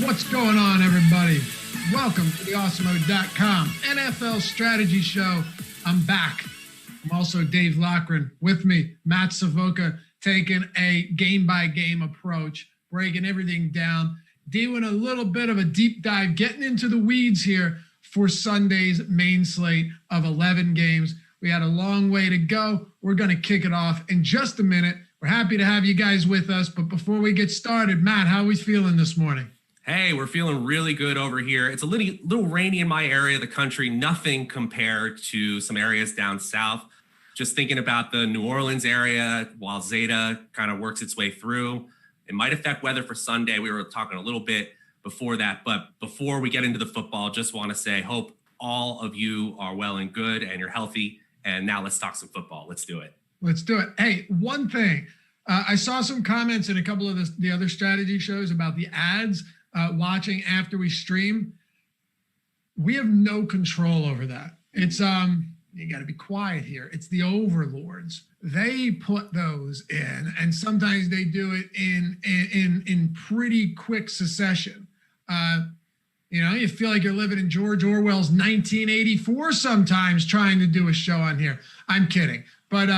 What's going on, everybody? Welcome to the Awesemo.com NFL Strategy Show. I'm back. I'm also Dave Loughran. With me, Matt Savoca, taking a game-by-game approach, breaking everything down, doing a little bit of a deep dive, getting into the weeds here for Sunday's main slate of 11 games. We had a long way to go. We're going to kick it off in just a minute. We're happy to have you guys with us. But before we get started, Matt, how are we feeling this morning? Hey, we're feeling really good over here. It's a little rainy in my area of the country. Nothing compared to some areas down south. Just thinking about the New Orleans area while Zeta kind of works its way through. It might affect weather for Sunday. We were talking a little bit before that. But before we get into the football, just want to say, hope all of you are well and good and you're healthy. And now let's talk some football. Let's do it. Let's do it. Hey, one thing. I saw some comments in a couple of the other strategy shows about the ads. Watching after we stream, we have no control over that. It's you got to be quiet here. It's the overlords. They put those in, and sometimes they do it in pretty quick succession. You feel like you're living in George Orwell's 1984 sometimes trying to do a show on here. I'm kidding, but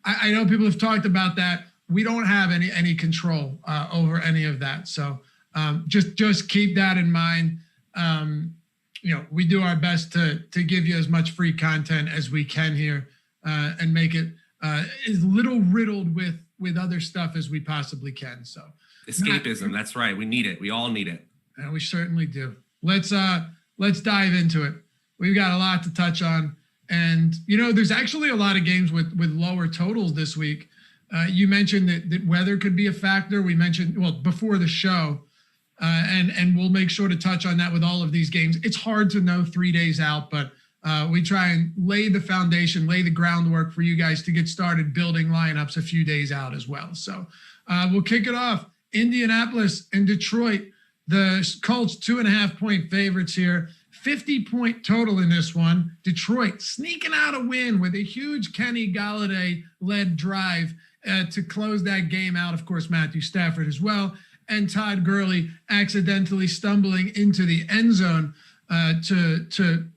I know people have talked about that. We don't have any control over any of that. So. Just keep that in mind. We do our best to give you as much free content as we can here and make it as little riddled with other stuff as we possibly can. So escapism, that's right. We need it. We all need it. And we certainly do. Let's dive into it. We've got a lot to touch on. And, there's actually a lot of games with lower totals this week. You mentioned that weather could be a factor. We mentioned, before the show, and we'll make sure to touch on that with all of these games. It's hard to know 3 days out, but we try and lay the foundation, lay the groundwork for you guys to get started building lineups a few days out as well. So we'll kick it off. Indianapolis and Detroit, the Colts 2.5-point favorites here. 50-point total in this one. Detroit sneaking out a win with a huge Kenny Golladay-led drive to close that game out. Of course, Matthew Stafford as well. And Todd Gurley accidentally stumbling into the end zone to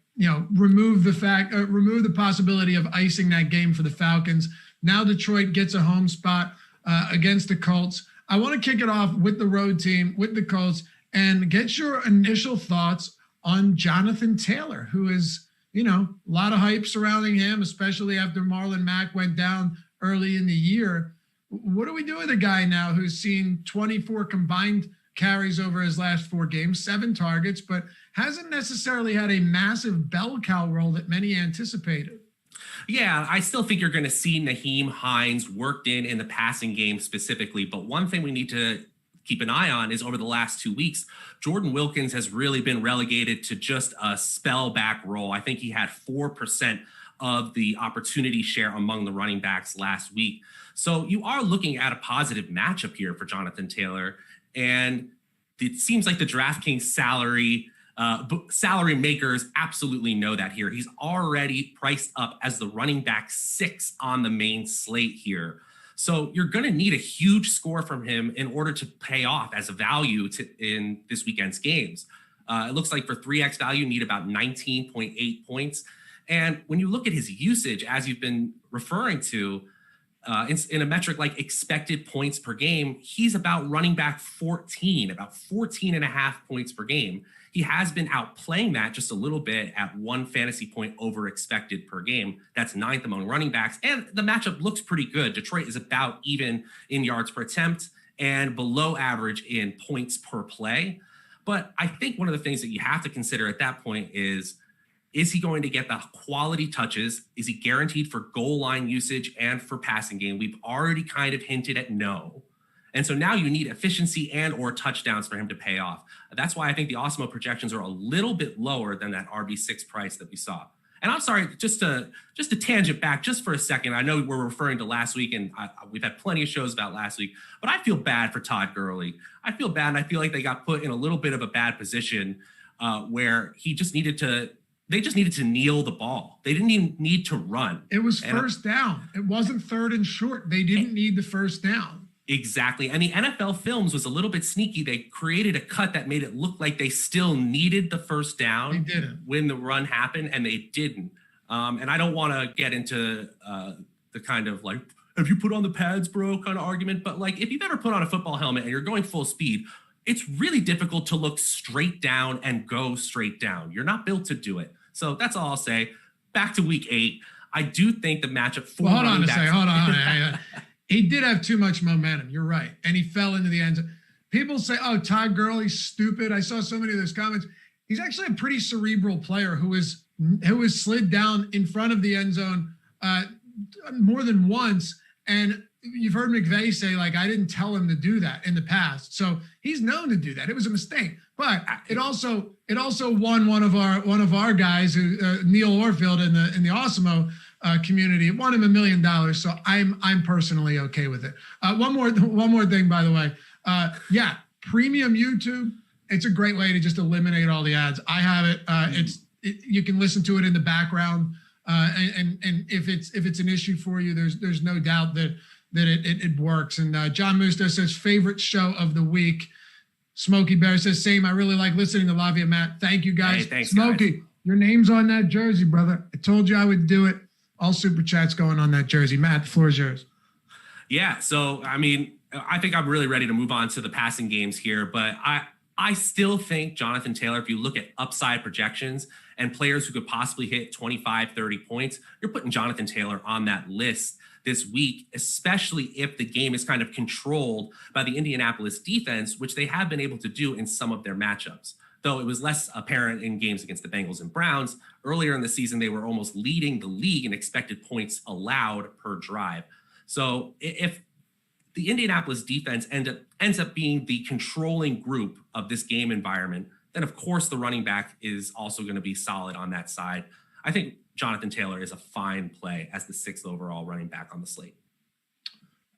remove the possibility of icing that game for the Falcons. Now Detroit gets a home spot against the Colts. I want to kick it off with the road team, with the Colts, and get your initial thoughts on Jonathan Taylor, who is, a lot of hype surrounding him, especially after Marlon Mack went down early in the year. What do we do with a guy now who's seen 24 combined carries over his last 4 games, 7 targets, but hasn't necessarily had a massive bell cow role that many anticipated? Yeah, I still think you're going to see Nyheim Hines worked in the passing game specifically. But one thing we need to keep an eye on is over the last 2 weeks, Jordan Wilkins has really been relegated to just a spell back role. I think he had 4% of the opportunity share among the running backs last week. So you are looking at a positive matchup here for Jonathan Taylor. And it seems like the DraftKings salary makers absolutely know that here. He's already priced up as the running back 6 on the main slate here. So you're going to need a huge score from him in order to pay off as a value in this weekend's games. It looks like for 3x value, you need about 19.8 points. And when you look at his usage, as you've been referring to, in a metric like expected points per game, he's about running back 14, about 14 and a half points per game. He has been outplaying that just a little bit at 1 fantasy point over expected per game. That's 9th among running backs. And the matchup looks pretty good. Detroit is about even in yards per attempt and below average in points per play. But I think one of the things that you have to consider at that point is he going to get the quality touches? Is he guaranteed for goal line usage and for passing game? We've already kind of hinted at no. And so now you need efficiency and or touchdowns for him to pay off. That's why I think the Awesemo projections are a little bit lower than that RB6 price that we saw. And I'm sorry, just to tangent back just for a second. I know we're referring to last week, and we've had plenty of shows about last week, but I feel bad for Todd Gurley. I feel bad, and I feel like they got put in a little bit of a bad position where they just needed to kneel the ball. They didn't even need to run. It was first down. It wasn't third and short. They didn't need the first down. Exactly. And the NFL Films was a little bit sneaky. They created a cut that made it look like they still needed the first down when the run happened, and they didn't. And I don't want to get into the kind of like, have you put on the pads, bro, kind of argument. But like, if you've ever put on a football helmet and you're going full speed, it's really difficult to look straight down and go straight down. You're not built to do it. So that's all I'll say. Back to week 8. I do think the matchup for hold on. He did have too much momentum. You're right. And he fell into the end zone. People say, oh, Todd Gurley's stupid. I saw so many of those comments. He's actually a pretty cerebral player who is slid down in front of the end zone more than once. And you've heard McVay say, like, I didn't tell him to do that in the past. So he's known to do that. It was a mistake. But it also won one of our guys, who Neil Orfield in the Awesemo community. It won him $1 million. So I'm personally okay with it. One more thing, by the way. Premium YouTube. It's a great way to just eliminate all the ads. I have it. You can listen to it in the background. And if it's an issue for you, there's no doubt that it works. And John Musto says favorite show of the week. Smokey Bear says same. I really like listening to Loughran and Matt. Thank you guys. Hey, thanks, Smokey, guys. Your name's on that jersey, brother. I told you I would do it. All super chats going on that jersey. Matt, the floor is yours. Yeah. So I mean, I think I'm really ready to move on to the passing games here, but I still think Jonathan Taylor, if you look at upside projections and players who could possibly hit 25, 30 points, you're putting Jonathan Taylor on that list this week, especially if the game is kind of controlled by the Indianapolis defense, which they have been able to do in some of their matchups. Though it was less apparent in games against the Bengals and Browns. Earlier in the season, they were almost leading the league in expected points allowed per drive. So if the Indianapolis defense ends up being the controlling group of this game environment, then of course the running back is also going to be solid on that side. I think Jonathan Taylor is a fine play as the 6th overall running back on the slate.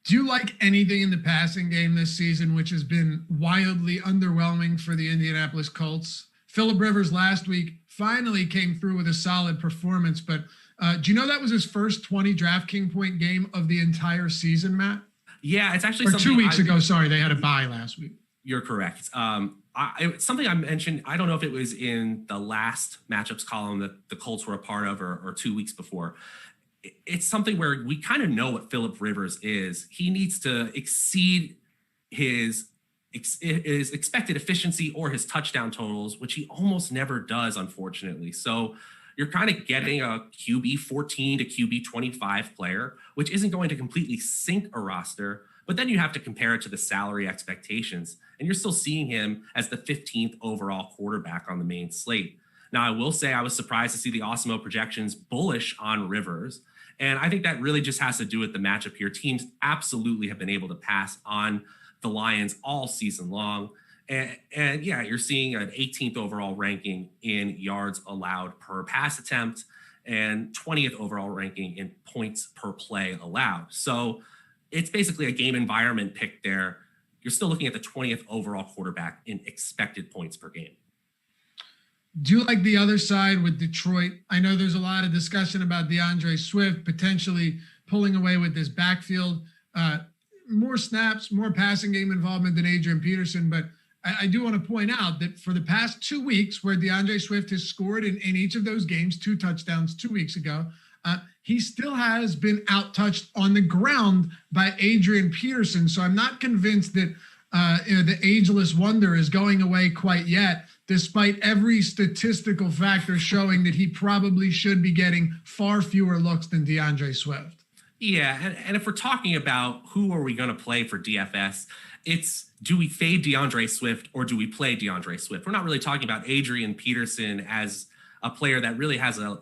Do you like anything in the passing game this season, which has been wildly underwhelming for the Indianapolis Colts? Phillip Rivers last week finally came through with a solid performance, but do you know that was his first 20 DraftKings point game of the entire season, Matt? Yeah, it's actually 2 weeks ago. Sorry, they had a bye last week. You're correct. Something I mentioned, I don't know if it was in the last matchups column that the Colts were a part of or 2 weeks before. It's something where we kind of know what Phillip Rivers is. He needs to exceed his expected efficiency or his touchdown totals, which he almost never does, unfortunately. So you're kind of getting a QB 14 to QB 25 player, which isn't going to completely sink a roster, but then you have to compare it to the salary expectations. And you're still seeing him as the 15th overall quarterback on the main slate. Now, I will say I was surprised to see the Awesemo projections bullish on Rivers. And I think that really just has to do with the matchup here. Teams absolutely have been able to pass on the Lions all season long. And yeah, you're seeing an 18th overall ranking in yards allowed per pass attempt and 20th overall ranking in points per play allowed. So it's basically a game environment pick there. You're still looking at the 20th overall quarterback in expected points per game. Do you like the other side with Detroit? I know there's a lot of discussion about DeAndre Swift potentially pulling away with this backfield. More snaps, more passing game involvement than Adrian Peterson. But I do want to point out that for the past 2 weeks where DeAndre Swift has scored in each of those games, 2 touchdowns 2 weeks ago, he still has been out-touched on the ground by Adrian Peterson. So I'm not convinced that the ageless wonder is going away quite yet, despite every statistical factor showing that he probably should be getting far fewer looks than DeAndre Swift. Yeah, and if we're talking about who are we going to play for DFS, it's do we fade DeAndre Swift or do we play DeAndre Swift? We're not really talking about Adrian Peterson as a player that really has a,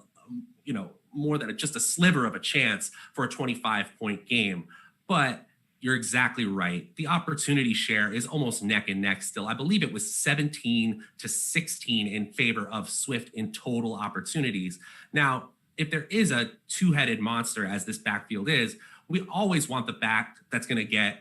more than just a sliver of a chance for a 25-point game. But you're exactly right. The opportunity share is almost neck and neck still. I believe it was 17 to 16 in favor of Swift in total opportunities. Now, if there is a two-headed monster as this backfield is, we always want the back that's going to get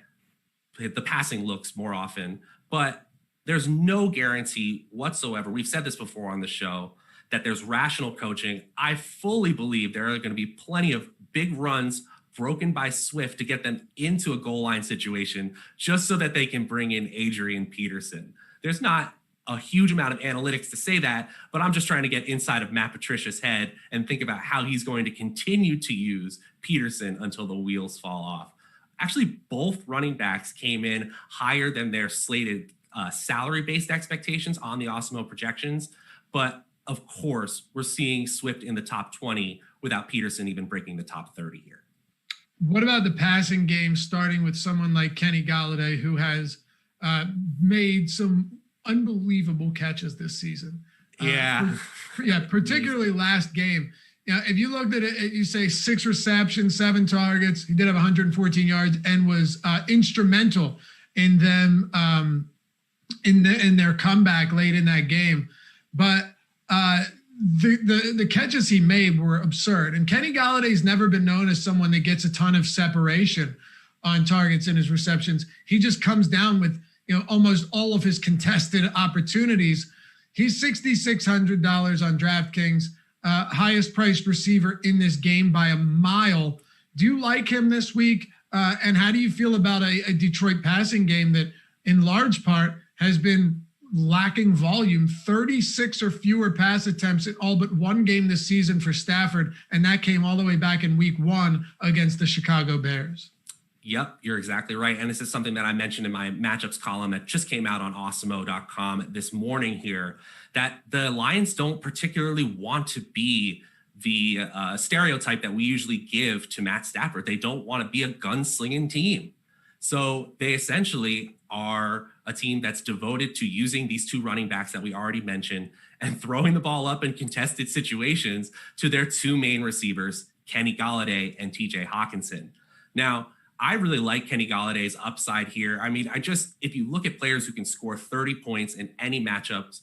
the passing looks more often, but there's no guarantee whatsoever. We've said this before on the show that there's rational coaching. I fully believe there are going to be plenty of big runs broken by Swift to get them into a goal line situation just so that they can bring in Adrian Peterson. There's not a huge amount of analytics to say that, but I'm just trying to get inside of Matt Patricia's head and think about how he's going to continue to use Peterson until the wheels fall off. Actually, both running backs came in higher than their slated salary-based expectations on the Awesemo projections. But of course, we're seeing Swift in the top 20 without Peterson even breaking the top 30 here. What about the passing game, starting with someone like Kenny Golladay, who has made some unbelievable catches this season? Particularly last game. If you looked at it, you say 6 receptions, 7 targets. He did have 114 yards and was instrumental in them in their comeback late in that game. But the catches he made were absurd. And Kenny Galladay's never been known as someone that gets a ton of separation on targets in his receptions. He just comes down with almost all of his contested opportunities. He's $6,600 on DraftKings, highest priced receiver in this game by a mile. Do you like him this week? And how do you feel about a Detroit passing game that in large part has been lacking volume? 36 or fewer pass attempts in all but one game this season for Stafford, and that came all the way back in week 1 against the Chicago Bears. Yep, you're exactly right. And this is something that I mentioned in my matchups column that just came out on Awesemo.com this morning here, that the Lions don't particularly want to be the stereotype that we usually give to Matt Stafford. They don't want to be a gunslinging team. So they essentially are a team that's devoted to using these 2 running backs that we already mentioned and throwing the ball up in contested situations to their 2 main receivers, Kenny Golladay and TJ Hawkinson. Now, I really like Kenny Galladay's upside here. I mean, if you look at players who can score 30 points in any matchups,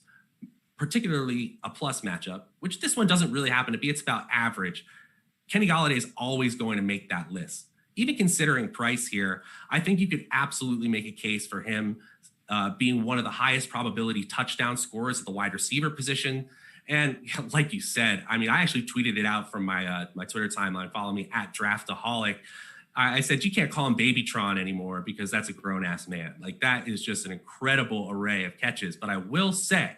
particularly a plus matchup, which this one doesn't really happen to be, it's about average, Kenny Golladay is always going to make that list. Even considering price here, I think you could absolutely make a case for him being one of the highest probability touchdown scorers at the wide receiver position. And like you said, I mean, I actually tweeted it out from my Twitter timeline. Follow me at Draftaholic. I said, you can't call him Babytron anymore because that's a grown-ass man. Like, that is just an incredible array of catches. But I will say,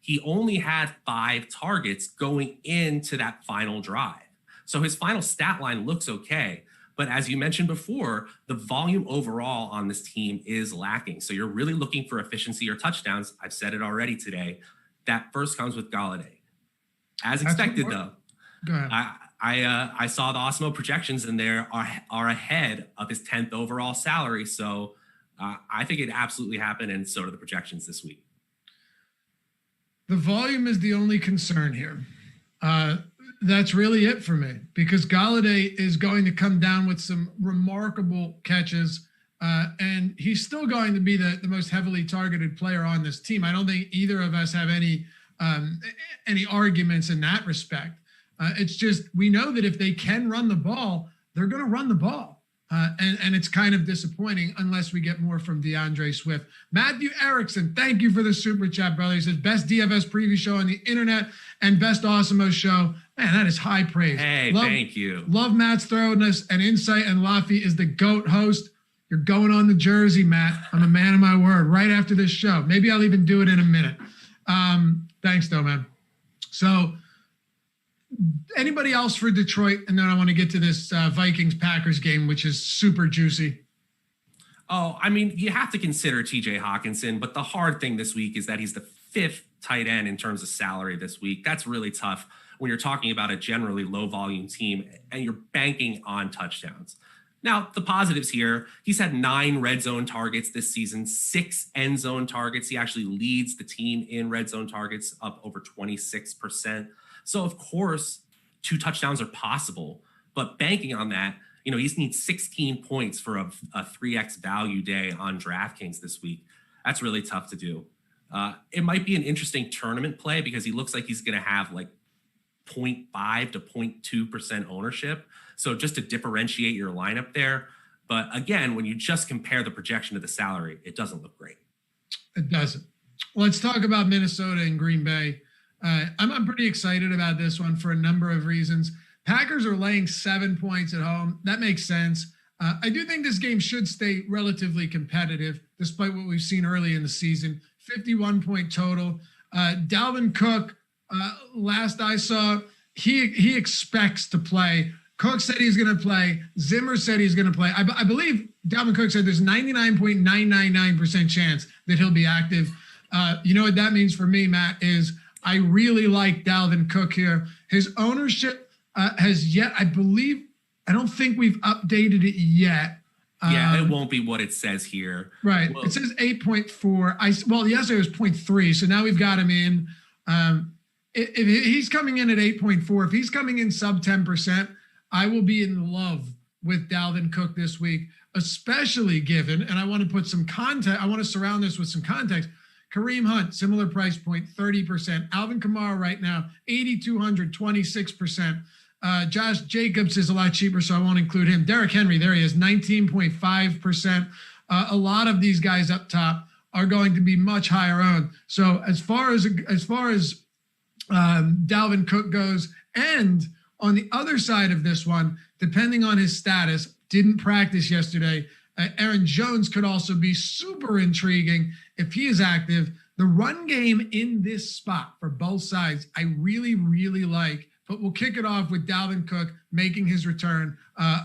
he only had 5 targets going into that final drive. So his final stat line looks okay. But as you mentioned before, the volume overall on this team is lacking. So you're really looking for efficiency or touchdowns. I've said it already today. That first comes with Golladay. As expected, though. Go ahead. I saw the Awesemo projections, and they are ahead of his 10th overall salary. So I think it absolutely happened, and so do the projections this week. The volume is the only concern here. That's really it for me, because Golladay is going to come down with some remarkable catches, and he's still going to be the most heavily targeted player on this team. I don't think either of us have any arguments in that respect. It's just, we know that if they can run the ball, they're going to run the ball. And it's kind of disappointing unless we get more from DeAndre Swift. Matthew Erickson, thank you for the super chat, brother. He says, best DFS preview show on the internet and best Awesemo show. Man, that is high praise. Hey, thank you. Love Matt's thoroughness and insight, and Laffy is the GOAT host. You're going on the jersey, Matt. I'm a man of my word right after this show. Maybe I'll even do it in a minute. Thanks, though, man. So, anybody else for Detroit? And then I want to get to this Vikings-Packers game, which is super juicy. Oh, I mean, you have to consider TJ Hawkinson, but the hard thing this week is that he's the 5th tight end in terms of salary this week. That's really tough when you're talking about a generally low-volume team and you're banking on touchdowns. Now, the positives here, he's had 9 red zone targets this season, 6 end zone targets. He actually leads the team in red zone targets, up over 26%. So, of course, 2 touchdowns are possible, but banking on that, he needs 16 points for a 3x value day on DraftKings this week. That's really tough to do. It might be an interesting tournament play because he looks like he's going to have like 0.5 to 0.2% ownership. So just to differentiate your lineup there. But again, when you just compare the projection to the salary, it doesn't look great. It doesn't. Let's talk about Minnesota and Green Bay. I'm pretty excited about this one for a number of reasons. Packers are laying 7 points at home. That makes sense. I do think this game should stay relatively competitive, despite what we've seen early in the season. 51-point total. Dalvin Cook, last I saw, he expects to play. Cook said he's going to play. Zimmer said he's going to play. I believe Dalvin Cook said there's 99.999% chance that he'll be active. You know what that means for me, Matt, is I really like Dalvin Cook here. His ownership has yet, I don't think we've updated it yet. Yeah, it won't be what it says here. Right. Well, it says 8.4. Well, yesterday was 0.3. So now we've got him in. If he's coming in at 8.4, if he's coming in sub 10%, I will be in love with Dalvin Cook this week, especially given, and I want to put some context, I want to surround this with some context. Kareem Hunt, similar price point, 30%. Alvin Kamara right now, 8,200, 26%. Josh Jacobs is a lot cheaper, so I won't include him. Derrick Henry, there he is, 19.5%. A lot of these guys up top are going to be much higher owned. So as far as Dalvin Cook goes, and on the other side of this one, depending on his status, didn't practice yesterday. Aaron Jones could also be super intriguing if he is active. The run game in this spot for both sides, I really, really like. But we'll kick it off with Dalvin Cook making his return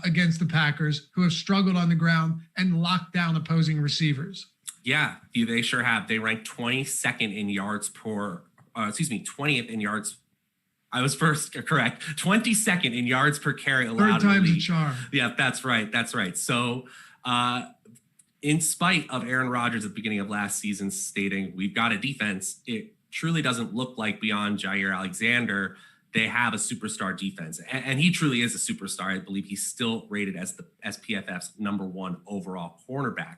against the Packers, who have struggled on the ground and locked down opposing receivers. Yeah, they sure have. They rank 22nd in yards per, 20th in yards. I was first correct. 22nd in yards per carry allowed. Third time's a charm. Yeah, that's right. That's right. So in spite of Aaron Rodgers at the beginning of last season stating, we've got a defense, it truly doesn't look like beyond Jair Alexander, they have a superstar defense. And he truly is a superstar. I believe he's still rated as the SPFF's #1 overall cornerback.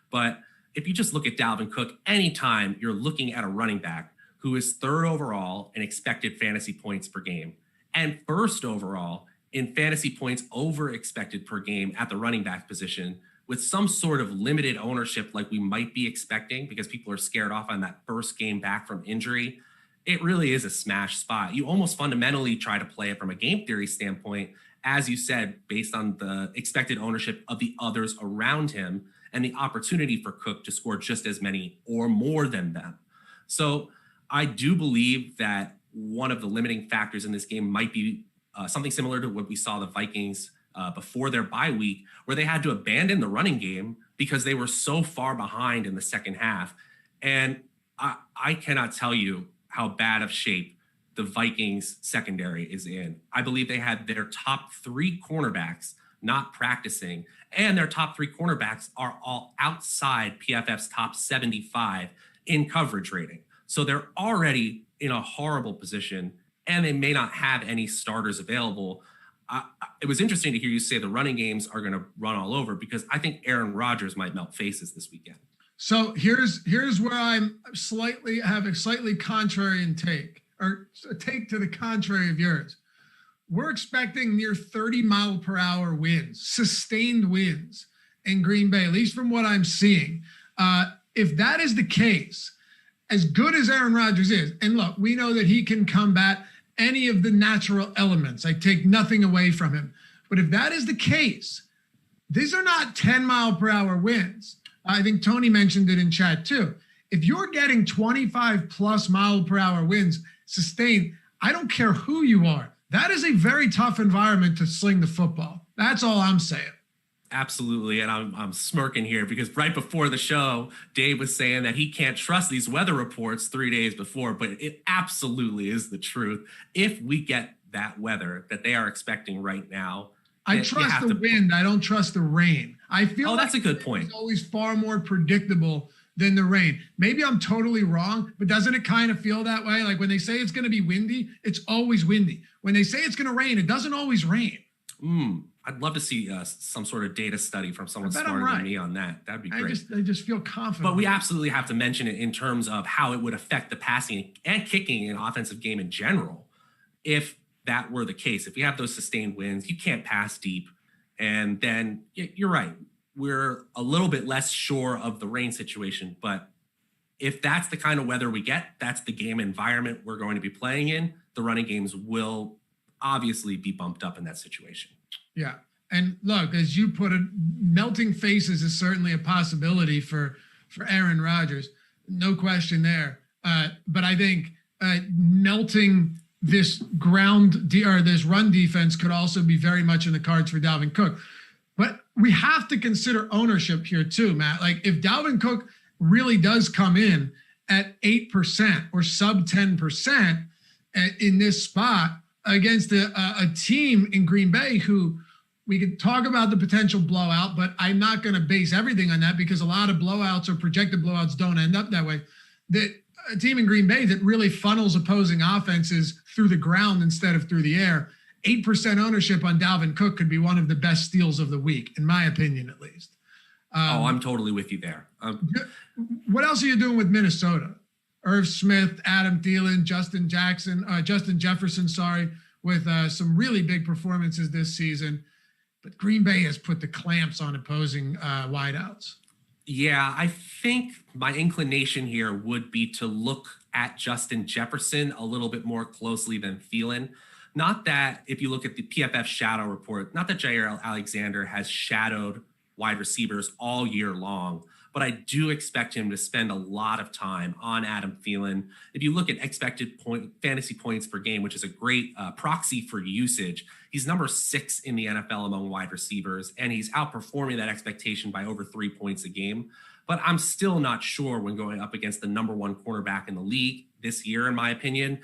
But if you just look at Dalvin Cook, anytime you're looking at a running back who is 3rd overall in expected fantasy points per game and 1st overall in fantasy points over expected per game at the running back position, with some sort of limited ownership like we might be expecting because people are scared off on that first game back from injury, it really is a smash spot. You almost fundamentally try to play it from a game theory standpoint, as you said, based on the expected ownership of the others around him and the opportunity for Cook to score just as many or more than them. So I do believe that one of the limiting factors in this game might be something similar to what we saw the Vikings before their bye week, where they had to abandon the running game because they were so far behind in the second half. And I cannot tell you how bad of shape the Vikings secondary is in. I believe they had their top 3 cornerbacks not practicing, and their top 3 cornerbacks are all outside PFF's top 75 in coverage rating. So they're already in a horrible position, and they may not have any starters available. It was interesting to hear you say the running games are going to run all over, because I think Aaron Rodgers might melt faces this weekend. So here's where I'm have a slightly contrarian take, or a take to the contrary of yours. We're expecting near 30-mile-per-hour winds, sustained winds in Green Bay, at least from what I'm seeing. If that is the case, as good as Aaron Rodgers is, and look, we know that he can combat any of the natural elements. I take nothing away from him. But if that is the case, these are not 10-mile-per-hour winds. I think Tony mentioned it in chat too. If you're getting 25+ mile-per-hour winds sustained, I don't care who you are. That is a very tough environment to sling the football. That's all I'm saying. Absolutely. And I'm smirking here because right before the show, Dave was saying that he can't trust these weather reports 3 days before, but it absolutely is the truth. If we get that weather that they are expecting right now, I trust the wind. I don't trust the rain. I feel that's a good point. It's always far more predictable than the rain. Maybe I'm totally wrong, but doesn't it kind of feel that way? Like when they say it's going to be windy, it's always windy. When they say it's going to rain, it doesn't always rain. I'd love to see some sort of data study from someone smarter than me on that. That'd be great. I just feel confident. But we absolutely have to mention it in terms of how it would affect the passing and kicking and offensive game in general. If that were the case, if we have those sustained winds, you can't pass deep. And then you're right. We're a little bit less sure of the rain situation. But if that's the kind of weather we get, that's the game environment we're going to be playing in, the running games will obviously be bumped up in that situation. Yeah. And look, as you put it, melting faces is certainly a possibility for Aaron Rodgers. No question there. But I think melting this this run defense could also be very much in the cards for Dalvin Cook. But we have to consider ownership here too, Matt. Like if Dalvin Cook really does come in at 8% or sub 10% in this spot against a team in Green Bay who we could talk about the potential blowout, but I'm not going to base everything on that because a lot of blowouts or projected blowouts don't end up that way. That a team in Green Bay that really funnels opposing offenses through the ground instead of through the air. 8% ownership on Dalvin Cook could be one of the best steals of the week, in my opinion, at least. I'm totally with you there. What else are you doing with Minnesota? Irv Smith, Adam Thielen, Justin Jefferson, with some really big performances this season. But Green Bay has put the clamps on opposing wideouts. Yeah, I think my inclination here would be to look at Justin Jefferson a little bit more closely than Thielen. Not that if you look at the PFF shadow report, not that Jair Alexander has shadowed wide receivers all year long, but I do expect him to spend a lot of time on Adam Thielen. If you look at expected fantasy points per game, which is a great proxy for usage, he's number 6 in the NFL among wide receivers, and he's outperforming that expectation by over 3 points a game. But I'm still not sure when going up against the number 1 cornerback in the league this year, in my opinion.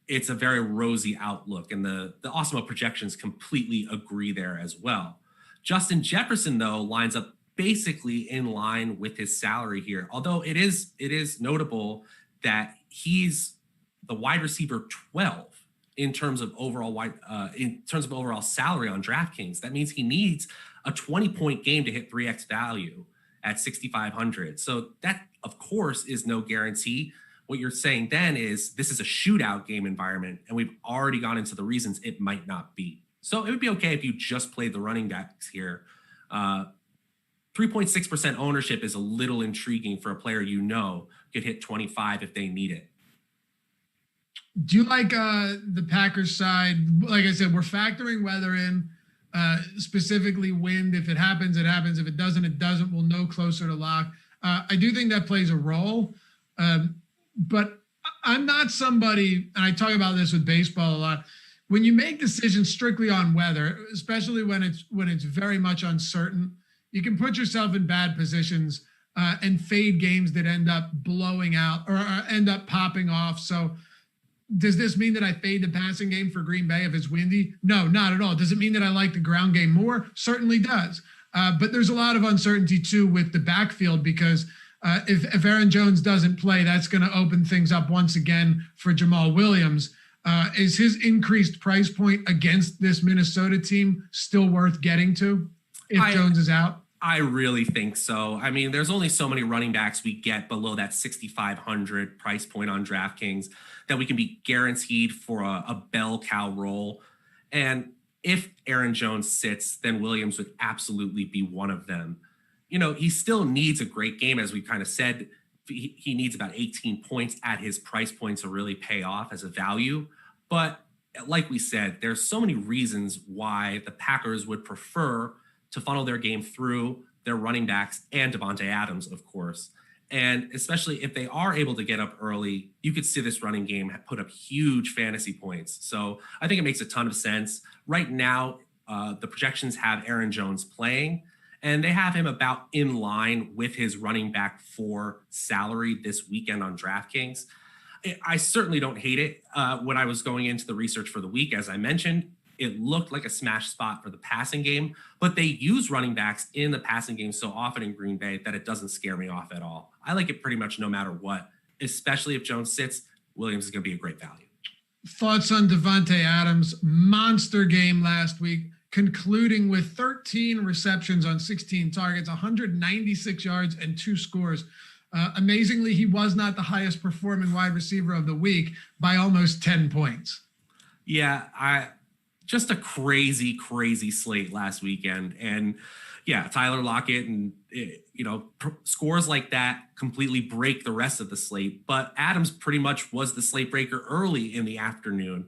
It's a very rosy outlook, and the Awesemo projections completely agree there as well. Justin Jefferson, though, lines up basically in line with his salary here, although it is notable that he's the wide receiver 12 in terms of overall salary on DraftKings. That means he needs a 20-point game to hit 3x value at 6,500. So that, of course, is no guarantee. What you're saying then is this is a shootout game environment, and we've already gone into the reasons it might not be. So it would be okay if you just played the running backs here. 3.6% ownership is a little intriguing for a player could hit 25 if they need it. Do you like the Packers side? Like I said, we're factoring weather in, specifically wind. If it happens, it happens. If it doesn't, it doesn't. We'll know closer to lock. I do think that plays a role. But I'm not somebody, and I talk about this with baseball a lot, when you make decisions strictly on weather, especially when it's very much uncertain, you can put yourself in bad positions and fade games that end up blowing out or end up popping off. So does this mean that I fade the passing game for Green Bay if it's windy? No, not at all. Does it mean that I like the ground game more? Certainly does. But there's a lot of uncertainty too with the backfield because if Aaron Jones doesn't play, that's going to open things up once again for Jamal Williams. Is his increased price point against this Minnesota team still worth getting to if Jones is out? I really think so. I mean, there's only so many running backs we get below that 6,500 price point on DraftKings that we can be guaranteed for a bell cow role. And if Aaron Jones sits, then Williams would absolutely be one of them. He still needs a great game, as we kind of said. He needs about 18 points at his price point to really pay off as a value. But like we said, there's so many reasons why the Packers would prefer to funnel their game through their running backs and Devontae Adams, of course. And especially if they are able to get up early, you could see this running game put up huge fantasy points. So I think it makes a ton of sense. Right now, the projections have Aaron Jones playing, and they have him about in line with his running back 4 salary this weekend on DraftKings. I certainly don't hate it. When I was going into the research for the week, as I mentioned, it looked like a smash spot for the passing game, but they use running backs in the passing game so often in Green Bay that it doesn't scare me off at all. I like it pretty much no matter what, especially if Jones sits. Williams is going to be a great value. Thoughts on Devontae Adams' monster game last week, concluding with 13 receptions on 16 targets, 196 yards and 2 scores. Amazingly, he was not the highest performing wide receiver of the week by almost 10 points. Yeah, just a crazy slate last weekend. And yeah, Tyler Lockett and, scores like that completely break the rest of the slate. But Adams pretty much was the slate breaker early in the afternoon.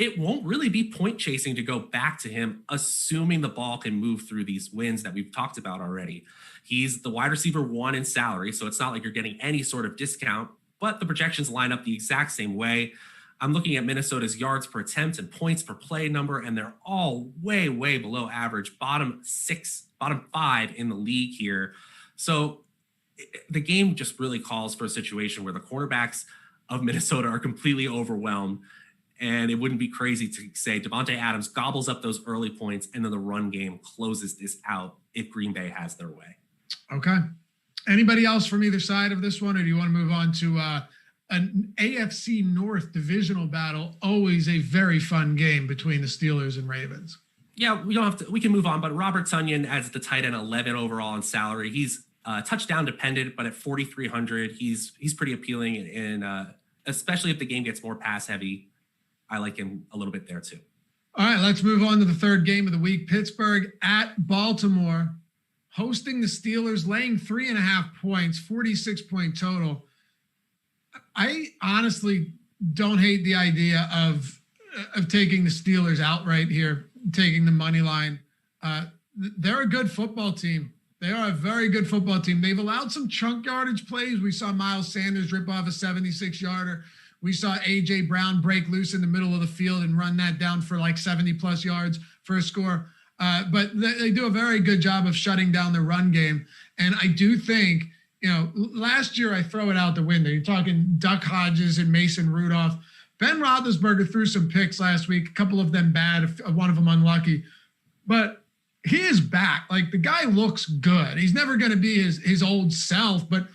it won't really be point chasing to go back to him, assuming the ball can move through these wins that we've talked about already. He's the wide receiver 1 in salary, so it's not like you're getting any sort of discount, but the projections line up the exact same way. I'm looking at Minnesota's yards per attempt and points per play number, and they're all way, way below average, bottom 5 in the league here. So the game just really calls for a situation where the cornerbacks of Minnesota are completely overwhelmed. And it wouldn't be crazy to say Devontae Adams gobbles up those early points and then the run game closes this out if Green Bay has their way. Okay. Anybody else from either side of this one, or do you want to move on to an AFC North divisional battle? Always a very fun game between the Steelers and Ravens. Yeah, we can move on, but Robert Tonyan as the tight end 11 overall in salary. He's touchdown dependent, but at 4,300, he's pretty appealing, and especially if the game gets more pass heavy. I like him a little bit there too. All right, let's move on to the third game of the week. Pittsburgh at Baltimore, hosting the Steelers, laying 3.5 points, 46-point total. I honestly don't hate the idea of taking the Steelers outright here, taking the money line. They're a good football team. They are a very good football team. They've allowed some chunk yardage plays. We saw Miles Sanders rip off a 76-yarder. We saw A.J. Brown break loose in the middle of the field and run that down for like 70-plus yards for a score. But they do a very good job of shutting down the run game. And I do think, last year I throw it out the window. You're talking Duck Hodges and Mason Rudolph. Ben Roethlisberger threw some picks last week, a couple of them bad, one of them unlucky. But he is back. Like, the guy looks good. He's never going to be his old self, but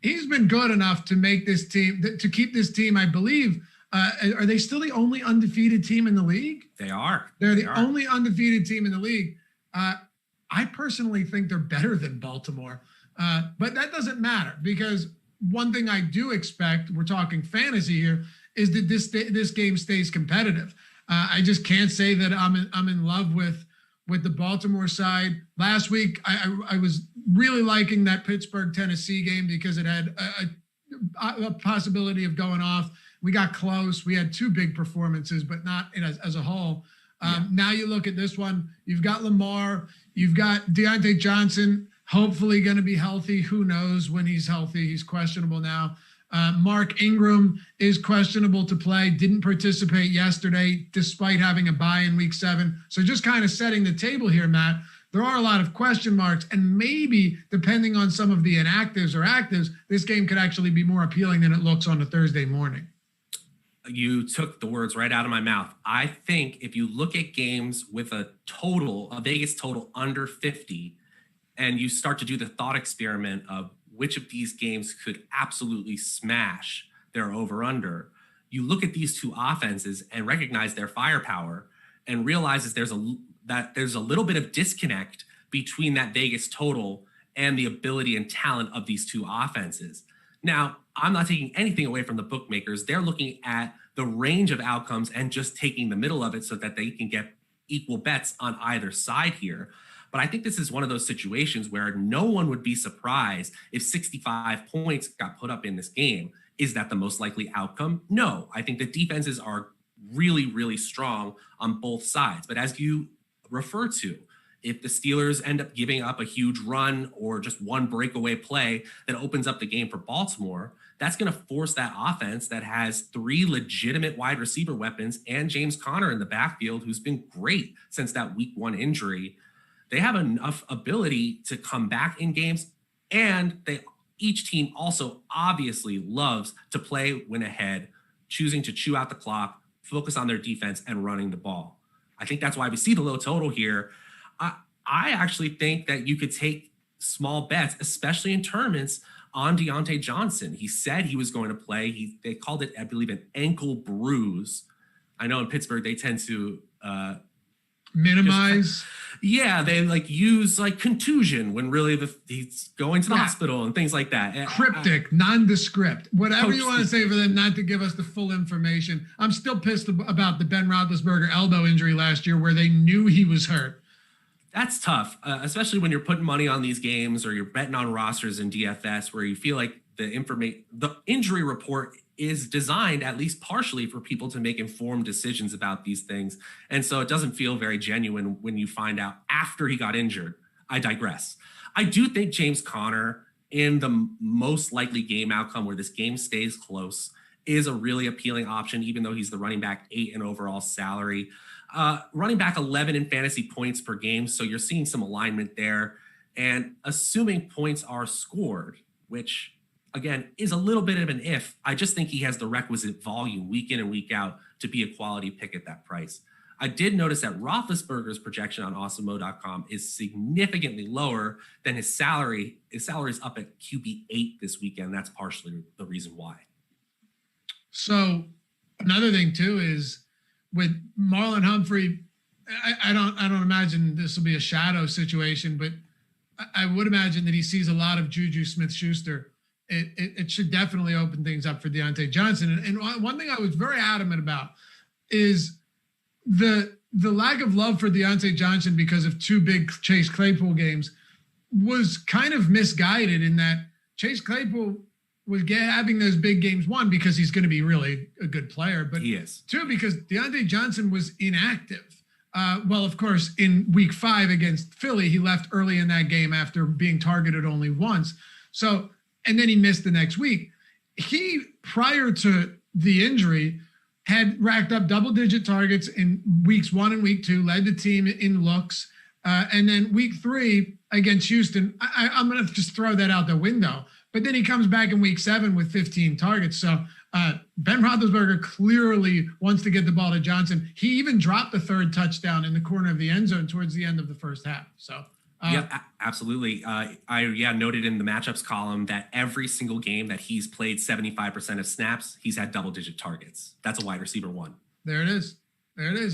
he's been good enough to make this team, to keep this team, I believe. Are they still the only undefeated team in the league? They are. They're the only undefeated team in the league. I personally think they're better than Baltimore. But that doesn't matter, because one thing I do expect, we're talking fantasy here, is that this game stays competitive. I just can't say that I'm in love with the Baltimore side. Last week, I was really liking that Pittsburgh-Tennessee game because it had a possibility of going off. We got close. We had 2 big performances, but not as a whole. Now you look at this one, you've got Lamar, you've got Deontay Johnson, hopefully going to be healthy. Who knows when he's healthy? He's questionable now. Mark Ingram is questionable to play, didn't participate yesterday despite having a bye in week 7. So just kind of setting the table here, Matt, there are a lot of question marks, and maybe depending on some of the inactives or actives, this game could actually be more appealing than it looks on a Thursday morning. You took the words right out of my mouth. I think if you look at games with a Vegas total under 50, and you start to do the thought experiment of which of these games could absolutely smash their over-under, you look at these 2 offenses and recognize their firepower and realizes there's a little bit of disconnect between that Vegas total and the ability and talent of these 2 offenses. Now, I'm not taking anything away from the bookmakers. They're looking at the range of outcomes and just taking the middle of it so that they can get equal bets on either side here. But I think this is one of those situations where no one would be surprised if 65 points got put up in this game. Is that the most likely outcome? No. I think the defenses are really, really strong on both sides. But as you refer to, if the Steelers end up giving up a huge run or just one breakaway play that opens up the game for Baltimore, that's going to force that offense that has 3 legitimate wide receiver weapons and James Conner in the backfield, who's been great since that week 1 injury. They have enough ability to come back in games, and each team also obviously loves to play when ahead, choosing to chew out the clock, focus on their defense, and running the ball. I think that's why we see the low total here. I actually think that you could take small bets, especially in tournaments, on Deontay Johnson. He said he was going to play. They called it, I believe, an ankle bruise. I know in Pittsburgh they tend to minimize. They use contusion when really he's going to the hospital and things like that. Cryptic, nondescript, whatever you want to say for them not to give us the full information. I'm still pissed about the Ben Roethlisberger elbow injury last year where they knew he was hurt. That's tough, especially when you're putting money on these games or you're betting on rosters in DFS where you feel like the injury report is designed at least partially for people to make informed decisions about these things. And so it doesn't feel very genuine when you find out after he got injured. I digress. I do think James Conner, in the most likely game outcome where this game stays close, is a really appealing option, even though he's the running back 8 in overall salary. Running back 11 in fantasy points per game. So you're seeing some alignment there. And assuming points are scored, which again is a little bit of an if, I just think he has the requisite volume week in and week out to be a quality pick at that price. I did notice that Roethlisberger's projection on Awesemo.com is significantly lower than his salary. His salary is up at QB8 this weekend. That's partially the reason why. So another thing too is with Marlon Humphrey, I don't imagine this will be a shadow situation, but I would imagine that he sees a lot of Juju Smith-Schuster. It should definitely open things up for Deontay Johnson. And one thing I was very adamant about is the lack of love for Deontay Johnson because of 2 big Chase Claypool games was kind of misguided, in that Chase Claypool was having those big games, 1, because he's going to be really a good player, but he is. 2, because Deontay Johnson was inactive. Well, of course, in week 5 against Philly, he left early in that game after being targeted only once. So, and then he missed the next week. He, prior to the injury, had racked up double-digit targets in weeks 1 and week 2, led the team in looks. And then week 3 against Houston, I'm going to just throw that out the window. But then he comes back in week 7 with 15 targets. So Ben Roethlisberger clearly wants to get the ball to Johnson. He even dropped the 3rd touchdown in the corner of the end zone towards the end of the first half. So yeah, absolutely. I noted in the matchups column that every single game that he's played 75% of snaps, he's had double-digit targets. That's a wide receiver 1. There it is.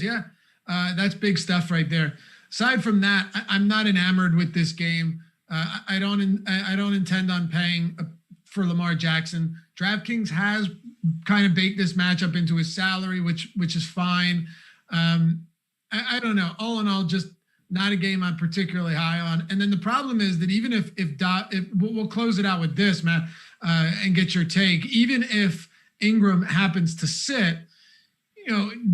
Yeah, that's big stuff right there. Aside from that, I'm not enamored with this game. I don't intend on paying for Lamar Jackson. DraftKings has kind of baked this matchup into his salary, which is fine. I don't know. All in all, just not a game I'm particularly high on. And then the problem is that even if we'll close it out with this, Matt, and get your take. Even if Ingram happens to sit,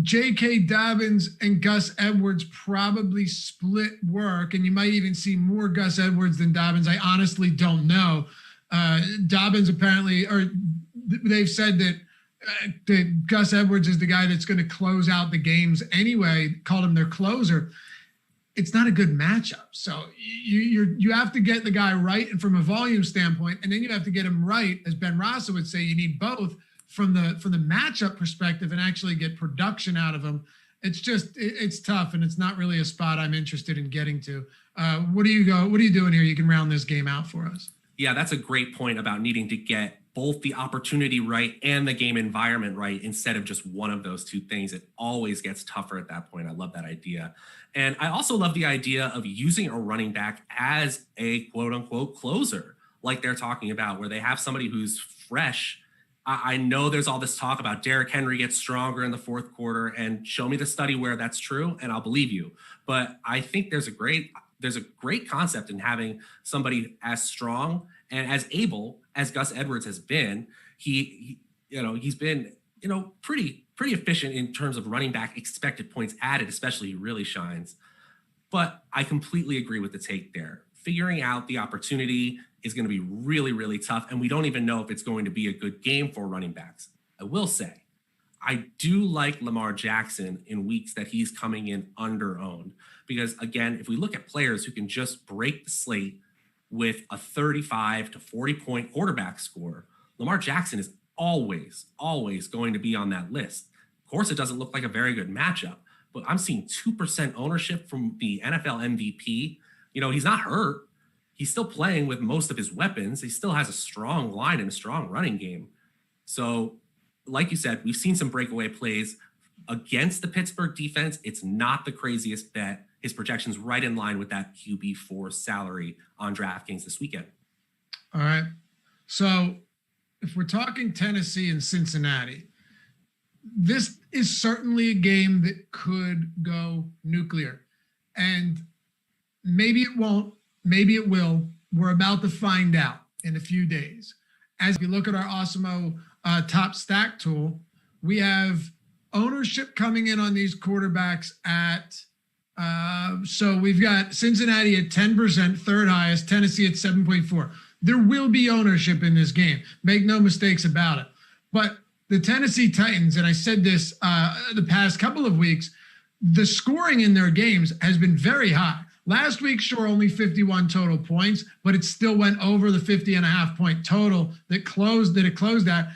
J.K. Dobbins and Gus Edwards probably split work, and you might even see more Gus Edwards than Dobbins. I honestly don't know. Dobbins apparently, or they've said that Gus Edwards is the guy that's going to close out the games anyway, called him their closer. It's not a good matchup. So you have to get the guy right, and from a volume standpoint, and then you have to get him right, as Ben Rossa would say, you need both from the matchup perspective and actually get production out of him. It's tough, and it's not really a spot I'm interested in getting to. What are you doing here? You can round this game out for us. Yeah, that's a great point about needing to get both the opportunity right and the game environment right instead of just one of those two things. It always gets tougher at that point. I love that idea. And I also love the idea of using a running back as a quote unquote closer, like they're talking about, where they have somebody who's fresh. I know there's all this talk about Derrick Henry gets stronger in the 4th quarter, and show me the study where that's true, and I'll believe you. But I think there's a great concept in having somebody as strong and as able as Gus Edwards has been. He's been pretty efficient in terms of running back expected points added, especially. He really shines. But I completely agree with the take there. Figuring out the opportunity is going to be really, really tough. And we don't even know if it's going to be a good game for running backs. I will say, I do like Lamar Jackson in weeks that he's coming in under-owned. Because again, if we look at players who can just break the slate with a 35 to 40 point quarterback score, Lamar Jackson is always going to be on that list. Of course, it doesn't look like a very good matchup, but I'm seeing 2% ownership from the NFL MVP. He's not hurt. He's still playing with most of his weapons. He still has a strong line and a strong running game. So, like you said, we've seen some breakaway plays against the Pittsburgh defense. It's not the craziest bet. His projection's right in line with that QB4 salary on DraftKings this weekend. All right. So if we're talking Tennessee and Cincinnati, this is certainly a game that could go nuclear. And maybe it won't, maybe it will. We're about to find out in a few days. As we look at our Awesemo top stack tool, we have ownership coming in on these quarterbacks at, so we've got Cincinnati at 10%, third highest, Tennessee at 7.4. There will be ownership in this game. Make no mistakes about it. But the Tennessee Titans, and I said this the past couple of weeks, the scoring in their games has been very high. Last week, sure, only 51 total points, but it still went over the 50.5-point total that it closed at.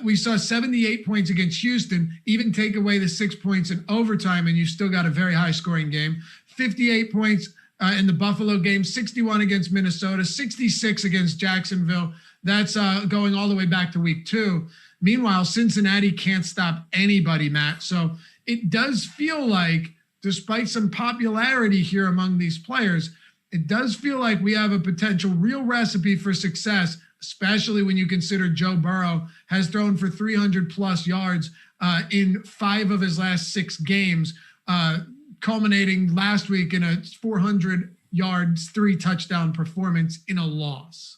We saw 78 points against Houston, even take away the 6 points in overtime, and you still got a very high scoring game. 58 points in the Buffalo game, 61 against Minnesota, 66 against Jacksonville. That's going all the way back to week 2. Meanwhile, Cincinnati can't stop anybody, Matt. So it does feel like, despite some popularity here among these players, it does feel like we have a potential real recipe for success, especially when you consider Joe Burrow has thrown for 300 plus yards in 5 of his last 6 games, culminating last week in a 400 yards, 3 touchdown performance in a loss.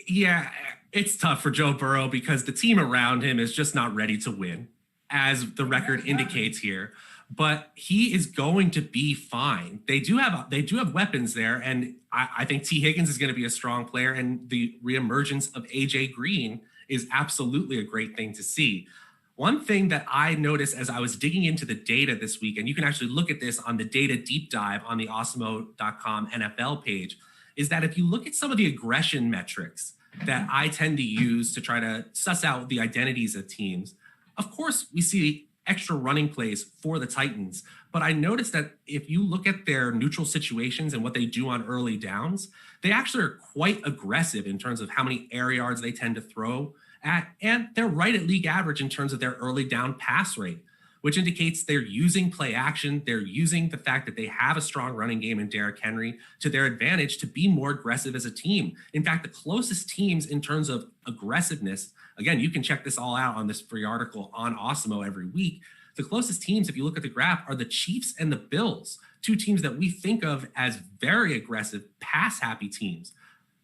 Yeah, it's tough for Joe Burrow because the team around him is just not ready to win, as the record indicates here. But he is going to be fine. They do have weapons there, and I think T. Higgins is going to be a strong player, and the reemergence of AJ Green is absolutely a great thing to see. One thing that I noticed as I was digging into the data this week, and you can actually look at this on the data deep dive on the Awesemo.com NFL page, is that if you look at some of the aggression metrics that I tend to use to try to suss out the identities of teams, of course, we see extra running plays for the Titans. But I noticed that if you look at their neutral situations and what they do on early downs, they actually are quite aggressive in terms of how many air yards they tend to throw at. And they're right at league average in terms of their early down pass rate, which indicates they're using play action. They're using the fact that they have a strong running game in Derrick Henry to their advantage to be more aggressive as a team. In fact, the closest teams in terms of aggressiveness, again, you can check this all out on this free article on Awesemo every week. The closest teams, if you look at the graph, are the Chiefs and the Bills, 2 teams that we think of as very aggressive, pass-happy teams.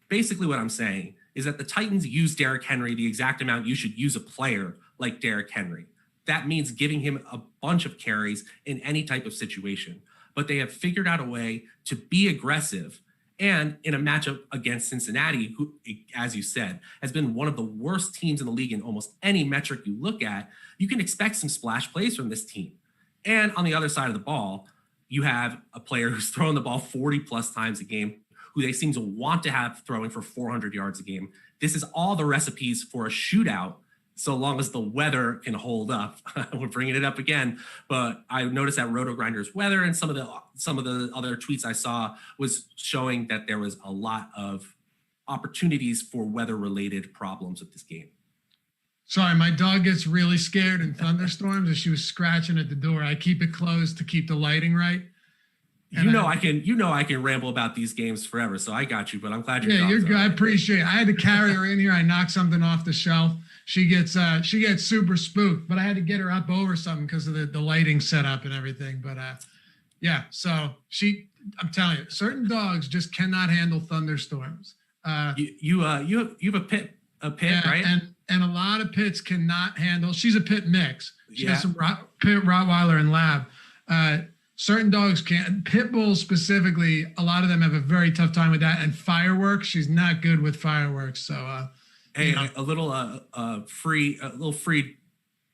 Basically what I'm saying is that the Titans use Derrick Henry the exact amount you should use a player like Derrick Henry. That means giving him a bunch of carries in any type of situation. But they have figured out a way to be aggressive. And in a matchup against Cincinnati, who, as you said, has been one of the worst teams in the league in almost any metric you look at, you can expect some splash plays from this team. And on the other side of the ball, you have a player who's throwing the ball 40 plus times a game, who they seem to want to have throwing for 400 yards a game. This is all the recipes for a shootout, so long as the weather can hold up. We're bringing it up again, but I noticed that Roto Grinders weather and some of the other tweets I saw was showing that there was a lot of opportunities for weather-related problems with this game. Sorry, my dog gets really scared in thunderstorms, and she was scratching at the door. I keep it closed to keep the lighting right. And I can ramble about these games forever, so I got you. But I'm glad you're good. I appreciate it. I had to carry her in here. I knocked something off the shelf. She gets super spooked, but I had to get her up over something because of the lighting setup and everything. But yeah, so I'm telling you, certain dogs just cannot handle thunderstorms. You have a pit, yeah, right? And a lot of pits cannot handle. She's a pit mix. She has some pit Rottweiler and Lab. Certain dogs can't. Pit bulls specifically, a lot of them have a very tough time with that. And fireworks, she's not good with fireworks. So, hey, a little free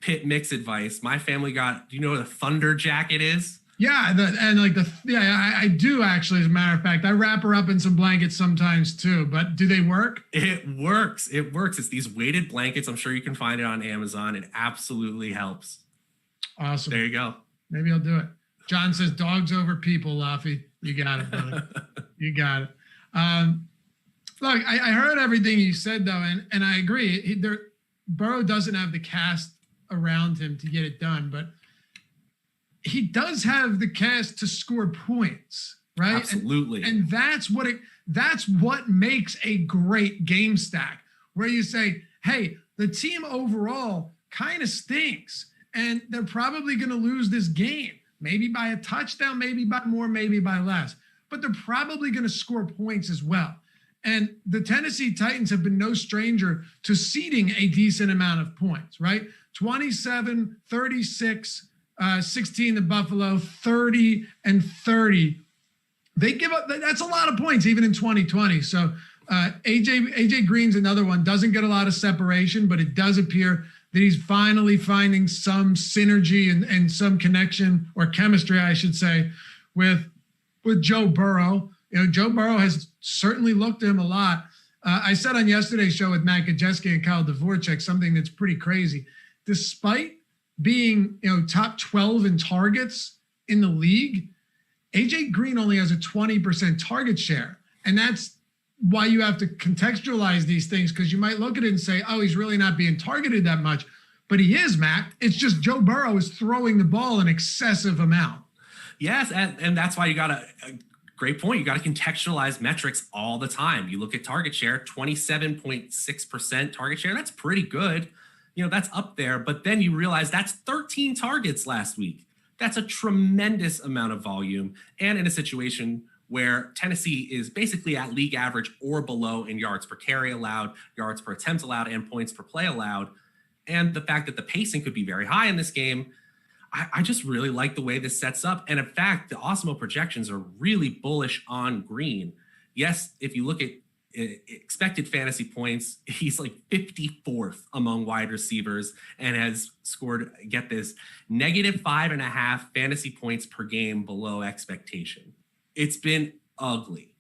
pit mix advice. My family got. Do you know what a thunder jacket is? Yeah, I do actually. As a matter of fact, I wrap her up in some blankets sometimes too. But do they work? It works. It works. It's these weighted blankets. I'm sure you can find it on Amazon. It absolutely helps. Awesome. There you go. Maybe I'll do it. John says dogs over people, Laffy. You got it, brother. You got it. Look, I heard everything you said though, and I agree. Burrow doesn't have the cast around him to get it done, but he does have the cast to score points, right? Absolutely. And that's what makes a great game stack, where you say, hey, the team overall kind of stinks, and they're probably going to lose this game, maybe by a touchdown, maybe by more, maybe by less, but they're probably going to score points as well. And the Tennessee Titans have been no stranger to ceding a decent amount of points, right? 27, 36, 16 to Buffalo, 30 and 30. They give up, that's a lot of points even in 2020. So AJ Green's another one, doesn't get a lot of separation, but it does appear that he's finally finding some synergy and some connection or chemistry, I should say, with Joe Burrow. You know, Joe Burrow has certainly looked at him a lot. I said on yesterday's show with Matt Gajewski and Kyle Dvorchak something that's pretty crazy. Despite being, top 12 in targets in the league, AJ Green only has a 20% target share. And that's why you have to contextualize these things, because you might look at it and say, oh, he's really not being targeted that much. But he is, Matt. It's just Joe Burrow is throwing the ball an excessive amount. Yes, and that's why you got to great point. You got to contextualize metrics all the time. You look at target share, 27.6% target share. That's pretty good. That's up there. But then you realize that's 13 targets last week. That's a tremendous amount of volume. And in a situation where Tennessee is basically at league average or below in yards per carry allowed, yards per attempt allowed, and points per play allowed. And the fact that the pacing could be very high in this game, I just really like the way this sets up. And in fact, the Awesemo projections are really bullish on Green. Yes, if you look at expected fantasy points, he's like 54th among wide receivers and has scored, get this, -5.5 fantasy points per game below expectation. It's been ugly,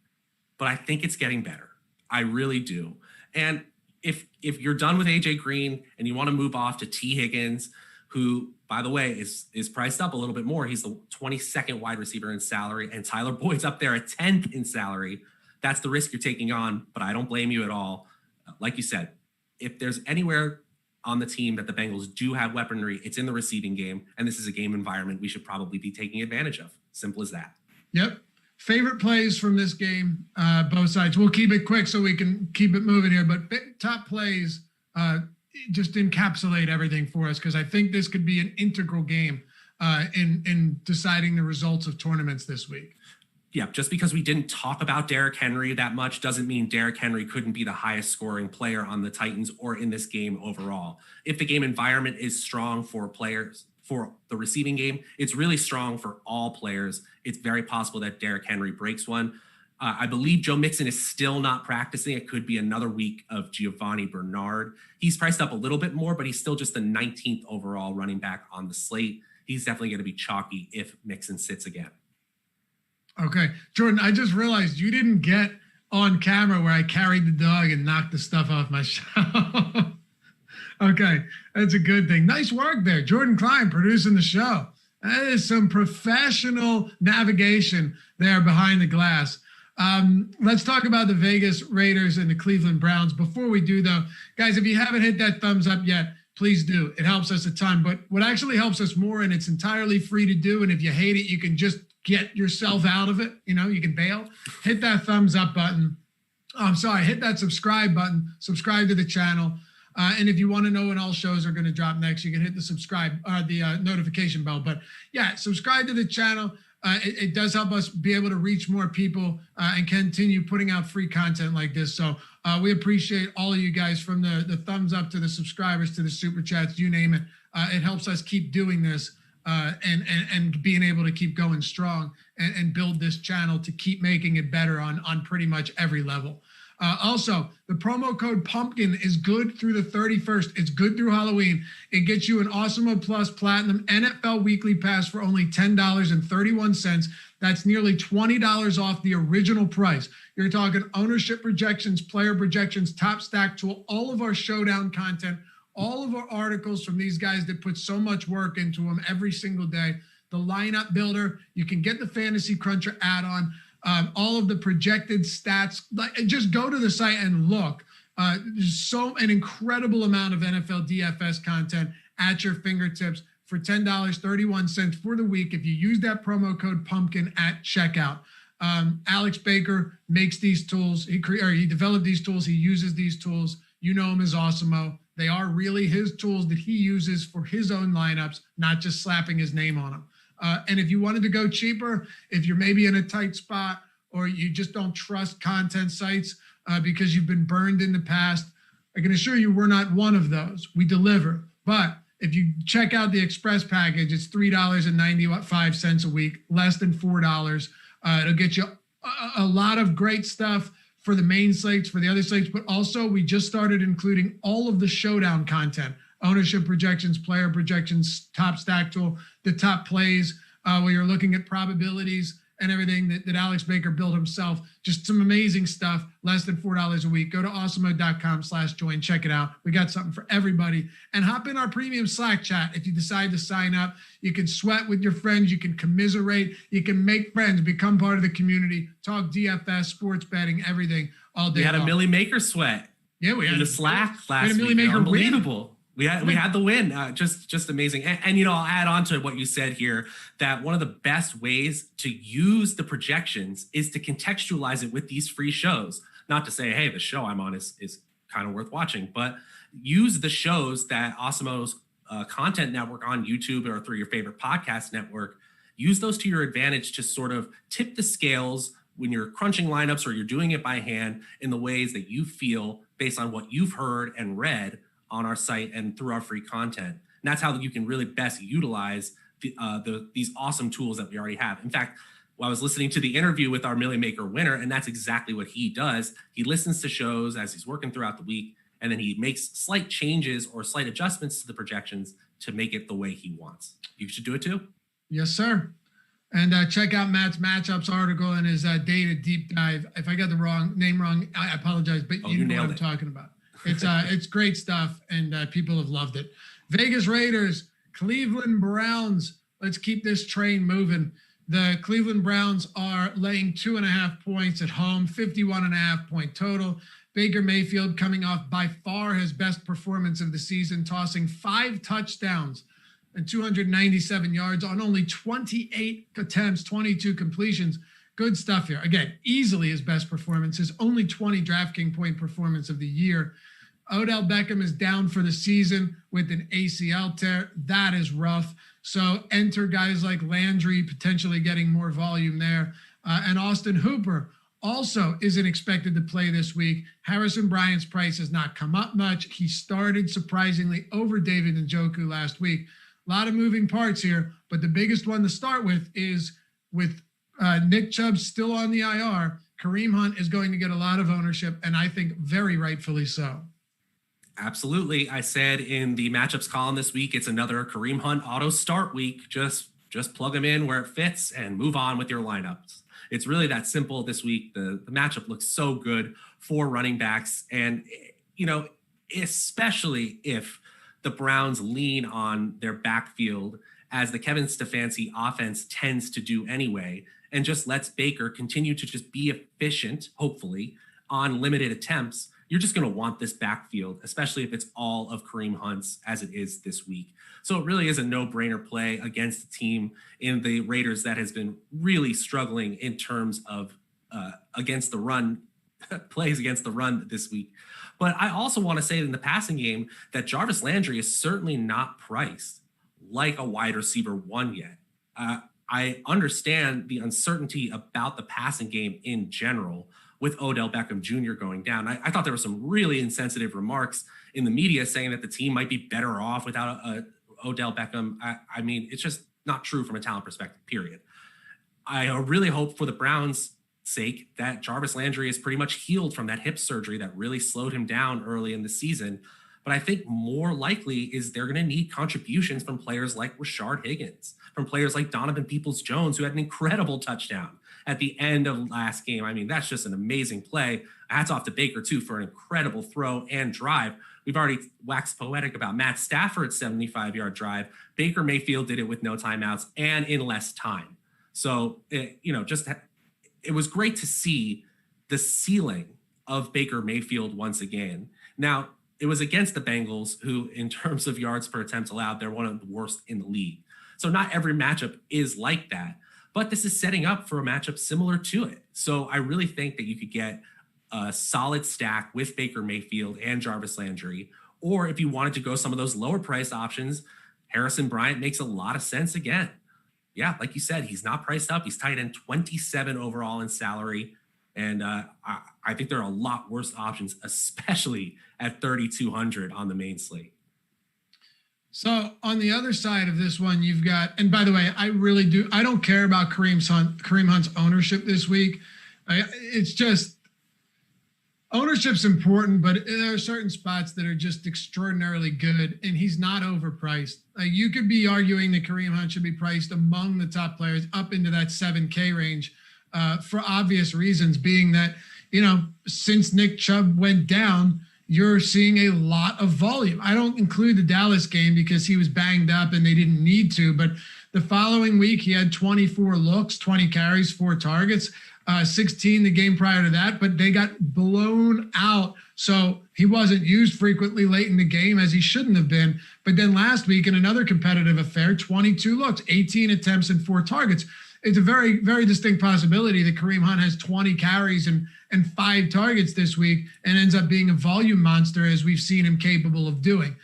but I think it's getting better. I really do. And if you're done with AJ Green and you want to move off to T. Higgins, who, by the way, is priced up a little bit more. He's the 22nd wide receiver in salary, and Tyler Boyd's up there at 10th in salary. That's the risk you're taking on, but I don't blame you at all. Like you said, if there's anywhere on the team that the Bengals do have weaponry, it's in the receiving game, and this is a game environment we should probably be taking advantage of. Simple as that. Yep. Favorite plays from this game, both sides. We'll keep it quick so we can keep it moving here, but top plays, just encapsulate everything for us, because I think this could be an integral game in deciding the results of tournaments this week. Yeah, just because we didn't talk about Derrick Henry that much doesn't mean Derrick Henry couldn't be the highest scoring player on the Titans or in this game overall. If the game environment is strong for players, for the receiving game, it's really strong for all players. It's very possible that Derrick Henry breaks one. I believe Joe Mixon is still not practicing. It could be another week of Giovanni Bernard. He's priced up a little bit more, but he's still just the 19th overall running back on the slate. He's definitely going to be chalky if Mixon sits again. Okay. Jordan, I just realized you didn't get on camera where I carried the dog and knocked the stuff off my shelf. Okay. That's a good thing. Nice work there. Jordan Klein producing the show. That is some professional navigation there behind the glass. Let's talk about the Vegas Raiders and the Cleveland Browns. Before we do, though, guys, if you haven't hit that thumbs up yet, please do. It helps us a ton. But what actually helps us more, and it's entirely free to do, and if you hate it, you can just get yourself out of it. You can bail. Hit that thumbs up button. Hit that subscribe button. Subscribe to the channel. And if you want to know when all shows are going to drop next, you can hit the notification bell. But yeah, subscribe to the channel. It does help us be able to reach more people and continue putting out free content like this. So we appreciate all of you guys, from the thumbs up to the subscribers to the super chats, you name it. It helps us keep doing this and being able to keep going strong and build this channel to keep making it better on pretty much every level. Also, the promo code PUMPKIN is good through the 31st. It's good through Halloween. It gets you an Awesemo Plus Platinum NFL Weekly Pass for only $10.31. That's nearly $20 off the original price. You're talking ownership projections, player projections, top stack tool, all of our showdown content, all of our articles from these guys that put so much work into them every single day. The lineup builder, you can get the Fantasy Cruncher add-on. All of the projected stats, just go to the site and look. There's an incredible amount of NFL DFS content at your fingertips for $10.31 for the week if you use that promo code PUMPKIN at checkout. Alex Baker makes these tools. He developed these tools. He uses these tools. You know him as Awesemo. They are really his tools that he uses for his own lineups, not just slapping his name on them. And if you wanted to go cheaper, if you're maybe in a tight spot or you just don't trust content sites, because you've been burned in the past. I can assure you we're not one of those. We deliver. But if you check out the Express package, it's $3.95 a week, less than $4. It'll get you a lot of great stuff for the main slates, for the other slates, but also we just started including all of the showdown content, ownership projections, player projections, top stack tool, the top plays, where you're looking at probabilities and everything that Alex Baker built himself. Just some amazing stuff, less than $4 a week. Go to awesemo.com/join. Check it out. We got something for everybody. And hop in our premium Slack chat. If you decide to sign up, you can sweat with your friends. You can commiserate. You can make friends, become part of the community, talk DFS, sports betting, everything all day We had long. a Millie Maker sweat. Yeah, we had in the Slack last Millie week. Maker Unbelievable. We had the win. Just amazing. And I'll add on to what you said here, that one of the best ways to use the projections is to contextualize it with these free shows. Not to say, hey, the show I'm on is kind of worth watching, but use the shows that Awesemo's content network on YouTube or through your favorite podcast network, use those to your advantage to sort of tip the scales when you're crunching lineups or you're doing it by hand in the ways that you feel based on what you've heard and read on our site and through our free content. And that's how you can really best utilize these awesome tools that we already have. In fact, I was listening to the interview with our Millie Maker winner, and that's exactly what he does. He listens to shows as he's working throughout the week, and then he makes slight changes or slight adjustments to the projections to make it the way he wants. You should do it too. Yes, sir. And check out Matt's matchups article and his data deep dive. If I got the name wrong, I apologize, but you know what I'm talking about. It's great stuff, and people have loved it. Vegas Raiders, Cleveland Browns. Let's keep this train moving. The Cleveland Browns are laying 2.5 points at home, 51.5 point total. Baker Mayfield coming off by far his best performance of the season, tossing 5 touchdowns and 297 yards on only 28 attempts, 22 completions. Good stuff here. Again, easily his best performance, his only 20 DraftKings point performance of the year. Odell Beckham is down for the season with an ACL tear. That is rough. So enter guys like Landry, potentially getting more volume there. And Austin Hooper also isn't expected to play this week. Harrison Bryant's price has not come up much. He started surprisingly over David Njoku last week. A lot of moving parts here, but the biggest one to start with is with Nick Chubb still on the IR. Kareem Hunt is going to get a lot of ownership, and I think very rightfully so. Absolutely. I said in the matchups column this week, it's another Kareem Hunt auto start week. Just plug him in where it fits and move on with your lineups. It's really that simple this week. The matchup looks so good for running backs. And, especially if the Browns lean on their backfield, as the Kevin Stefanski offense tends to do anyway, and just lets Baker continue to just be efficient, hopefully, on limited attempts, you're just going to want this backfield, especially if it's all of Kareem Hunt's as it is this week. So it really is a no-brainer play against a team in the Raiders that has been really struggling in terms of against the run, plays against the run this week. But I also want to say in the passing game that Jarvis Landry is certainly not priced like a wide receiver one yet. I understand the uncertainty about the passing game in general with Odell Beckham Jr. going down. I thought there were some really insensitive remarks in the media saying that the team might be better off without Odell Beckham. I mean, it's just not true from a talent perspective, period. I really hope for the Browns' sake that Jarvis Landry is pretty much healed from that hip surgery that really slowed him down early in the season. But I think more likely is they're going to need contributions from players like Rashard Higgins, from players like Donovan Peoples-Jones, who had an incredible touchdown at the end of last game. I mean, that's just an amazing play. Hats off to Baker, too, for an incredible throw and drive. We've already waxed poetic about Matt Stafford's 75-yard drive. Baker Mayfield did it with no timeouts and in less time. So, it was great to see the ceiling of Baker Mayfield once again. Now, it was against the Bengals, who, in terms of yards per attempt allowed, they're one of the worst in the league. So not every matchup is like that, but this is setting up for a matchup similar to it. So I really think that you could get a solid stack with Baker Mayfield and Jarvis Landry, or if you wanted to go some of those lower priced options, Harrison Bryant makes a lot of sense again. Yeah, like you said, he's not priced up. He's tight end 27 overall in salary. And I think there are a lot worse options, especially at 3,200 on the main slate. So on the other side of this one, you've got, and by the way, I don't care about Kareem Hunt's ownership this week. It's just, ownership's important, but there are certain spots that are just extraordinarily good, and he's not overpriced. Like, you could be arguing that Kareem Hunt should be priced among the top players up into that 7K range for obvious reasons, being that, since Nick Chubb went down, you're seeing a lot of volume. I don't include the Dallas game because he was banged up and they didn't need to, but the following week he had 24 looks, 20 carries, 4 targets, 16 the game prior to that, but they got blown out. So he wasn't used frequently late in the game, as he shouldn't have been. But then last week in another competitive affair, 22 looks, 18 attempts and 4 targets. It's a very, very distinct possibility that Kareem Hunt has 20 carries and 5 targets this week and ends up being a volume monster, as we've seen him capable of doing.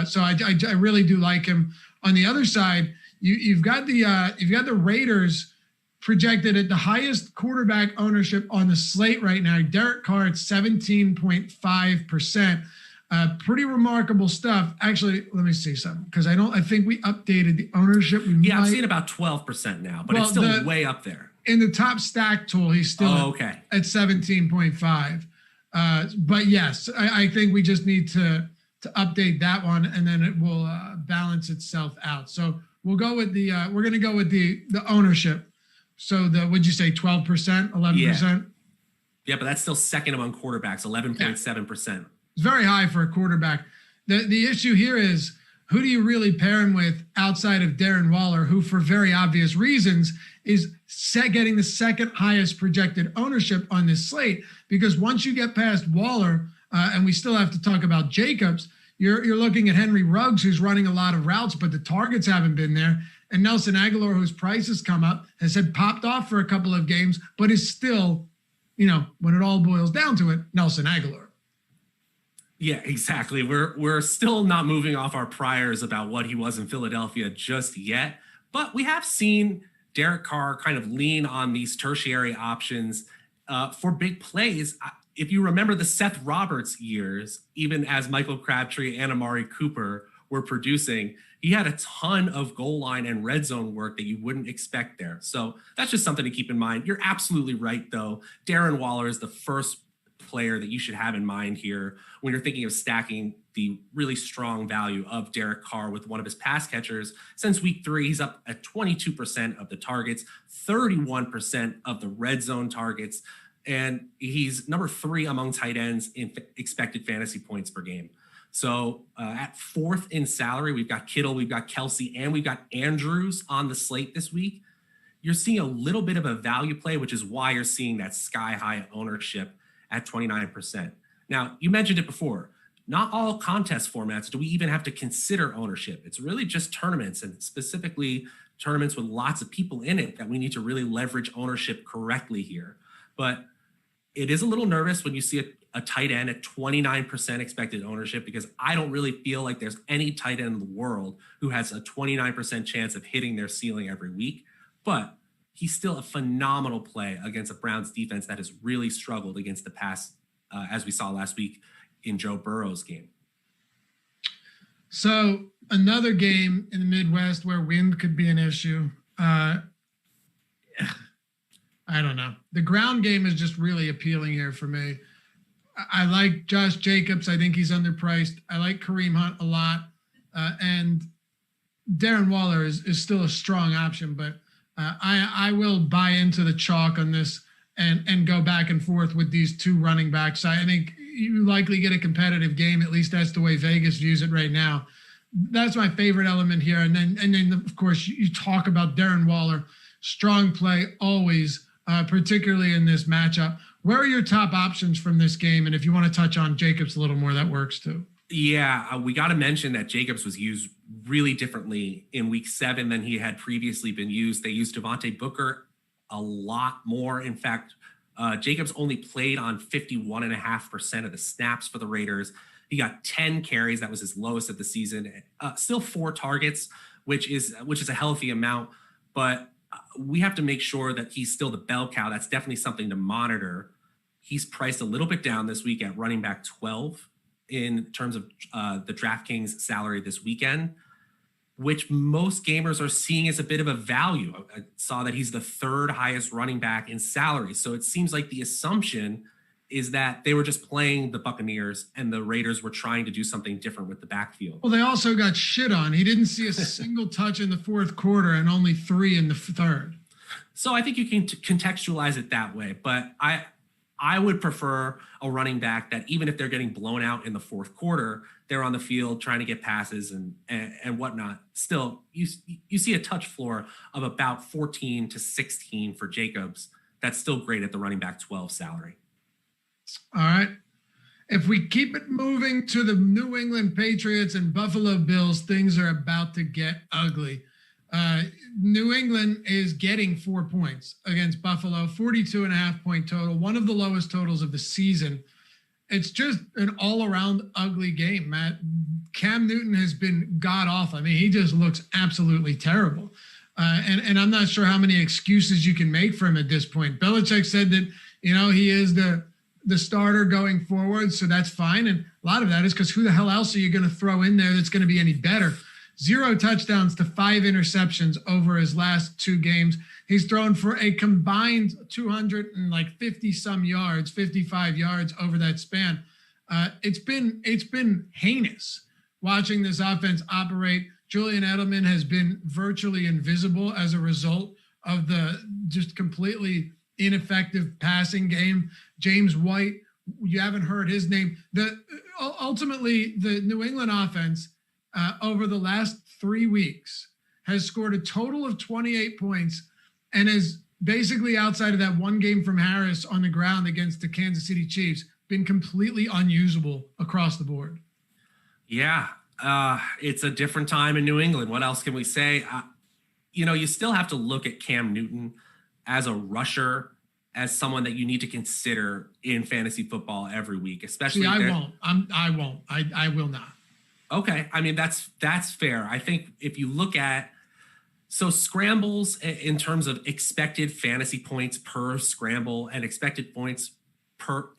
So I really do like him. On the other side, you've got the Raiders projected at the highest quarterback ownership on the slate right now. Derek Carr at 17.5%. Pretty remarkable stuff. Actually, let me see something, because I think we updated the ownership. I'm seeing about 12% now, but it's still way up there. In the top stack tool, he's still at 17.5. But yes, I think we just need to update that one, and then it will balance itself out. So we'll go with we're going to go with the ownership. So would you say 12%, 11%? Yeah, but that's still second among quarterbacks, 11.7%. It's very high for a quarterback. The issue here is, who do you really pair him with outside of Darren Waller, who for very obvious reasons is getting the second highest projected ownership on this slate? Because once you get past Waller, and we still have to talk about Jacobs, you're looking at Henry Ruggs, who's running a lot of routes, but the targets haven't been there. And Nelson Aguilar, whose price has come up, has had popped off for a couple of games, but is still, when it all boils down to it, Nelson Aguilar. Yeah, exactly. We're still not moving off our priors about what he was in Philadelphia just yet, but we have seen Derek Carr kind of lean on these tertiary options for big plays. If you remember the Seth Roberts years, even as Michael Crabtree and Amari Cooper were producing, he had a ton of goal line and red zone work that you wouldn't expect there. So that's just something to keep in mind. You're absolutely right, though. Darren Waller is the first player that you should have in mind here when you're thinking of stacking the really strong value of Derek Carr with one of his pass catchers. Since week 3, he's up at 22% of the targets, 31% of the red zone targets, and he's number 3 among tight ends in expected fantasy points per game. So at 4th in salary, we've got Kittle, we've got Kelsey, and we've got Andrews on the slate this week. You're seeing a little bit of a value play, which is why you're seeing that sky-high ownership at 29%. Now, you mentioned it before. Not all contest formats do we even have to consider ownership. It's really just tournaments, and specifically tournaments with lots of people in it, that we need to really leverage ownership correctly here. But it is a little nervous when you see a tight end at 29% expected ownership, because I don't really feel like there's any tight end in the world who has a 29% chance of hitting their ceiling every week. But he's still a phenomenal play against a Browns defense that has really struggled against the pass, as we saw last week in Joe Burrow's game. So another game in the Midwest where wind could be an issue. I don't know. The ground game is just really appealing here for me. I like Josh Jacobs. I think he's underpriced. I like Kareem Hunt a lot. And Darren Waller is still a strong option, but I will buy into the chalk on this and go back and forth with these two running backs. I think you likely get a competitive game. At least that's the way Vegas views it right now. That's my favorite element here. And then of course, you talk about Darren Waller, strong play always, particularly in this matchup. Where are your top options from this game? And if you want to touch on Jacobs a little more, that works too. Yeah, we got to mention that Jacobs was used really differently in week 7 than he had previously been used. They used Devontae Booker a lot more. In fact, Jacobs only played on 51.5% of the snaps for the Raiders. He got 10 carries. That was his lowest of the season. Still 4 targets, which is a healthy amount. But we have to make sure that he's still the bell cow. That's definitely something to monitor. He's priced a little bit down this week at running back 12 in terms of the DraftKings salary this weekend, which most gamers are seeing as a bit of a value. I saw that he's the third highest running back in salary. So it seems like the assumption is that they were just playing the Buccaneers and the Raiders were trying to do something different with the backfield. Well, they also got shit on. He didn't see a single touch in the fourth quarter and only 3 in the third. So I think you can contextualize it that way, but I would prefer a running back that even if they're getting blown out in the fourth quarter, they're on the field trying to get passes and whatnot. Still, you see a touch floor of about 14 to 16 for Jacobs. That's still great at the running back 12 salary. All right. If we keep it moving to the New England Patriots and Buffalo Bills, things are about to get ugly. New England is getting 4 points against Buffalo, 42.5 point total, one of the lowest totals of the season. It's just an all-around ugly game, Matt. Cam Newton has been god-awful. I mean, he just looks absolutely terrible. And I'm not sure how many excuses you can make for him at this point. Belichick said that, he is the starter going forward, so that's fine. And a lot of that is because who the hell else are you going to throw in there that's going to be any better? 0 touchdowns to 5 interceptions over his last 2 games. He's thrown for a combined 250 some yards, 55 yards over that span. It's been heinous watching this offense operate. Julian Edelman has been virtually invisible as a result of the just completely ineffective passing game. James White, you haven't heard his name. Ultimately, the New England offense over the last 3 weeks has scored a total of 28 points and is basically, outside of that one game from Harris on the ground against the Kansas City Chiefs, been completely unusable across the board. Yeah, it's a different time in New England. What else can we say? You still have to look at Cam Newton as a rusher, as someone that you need to consider in fantasy football every week, especially. See, I will not. Okay. I mean, that's fair. I think if you look at, so scrambles in terms of expected fantasy points per scramble and expected points per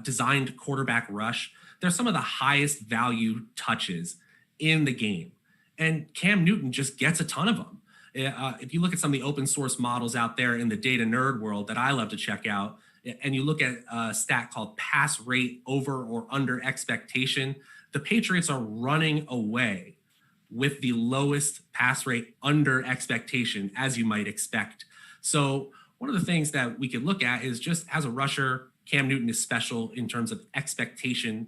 designed quarterback rush, they're some of the highest value touches in the game. And Cam Newton just gets a ton of them. If you look at some of the open source models out there in the data nerd world that I love to check out, and you look at a stat called pass rate over or under expectation, the Patriots are running away with the lowest pass rate under expectation, as you might expect. So one of the things that we could look at is just as a rusher, Cam Newton is special in terms of expectation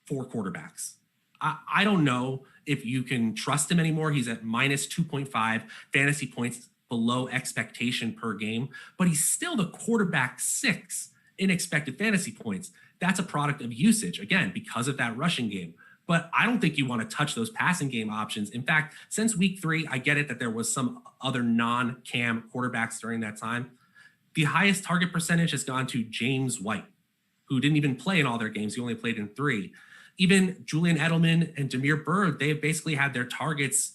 for quarterbacks. I don't know if you can trust him anymore. He's at minus 2.5 fantasy points below expectation per game, but he's still the quarterback 6 in expected fantasy points. That's a product of usage, again, because of that rushing game. But I don't think you want to touch those passing game options. In fact, since week 3, I get it that there was some other non-Cam quarterbacks during that time. The highest target percentage has gone to James White, who didn't even play in all their games. He only played in 3. Even Julian Edelman and Damiere Byrd, they have basically had their targets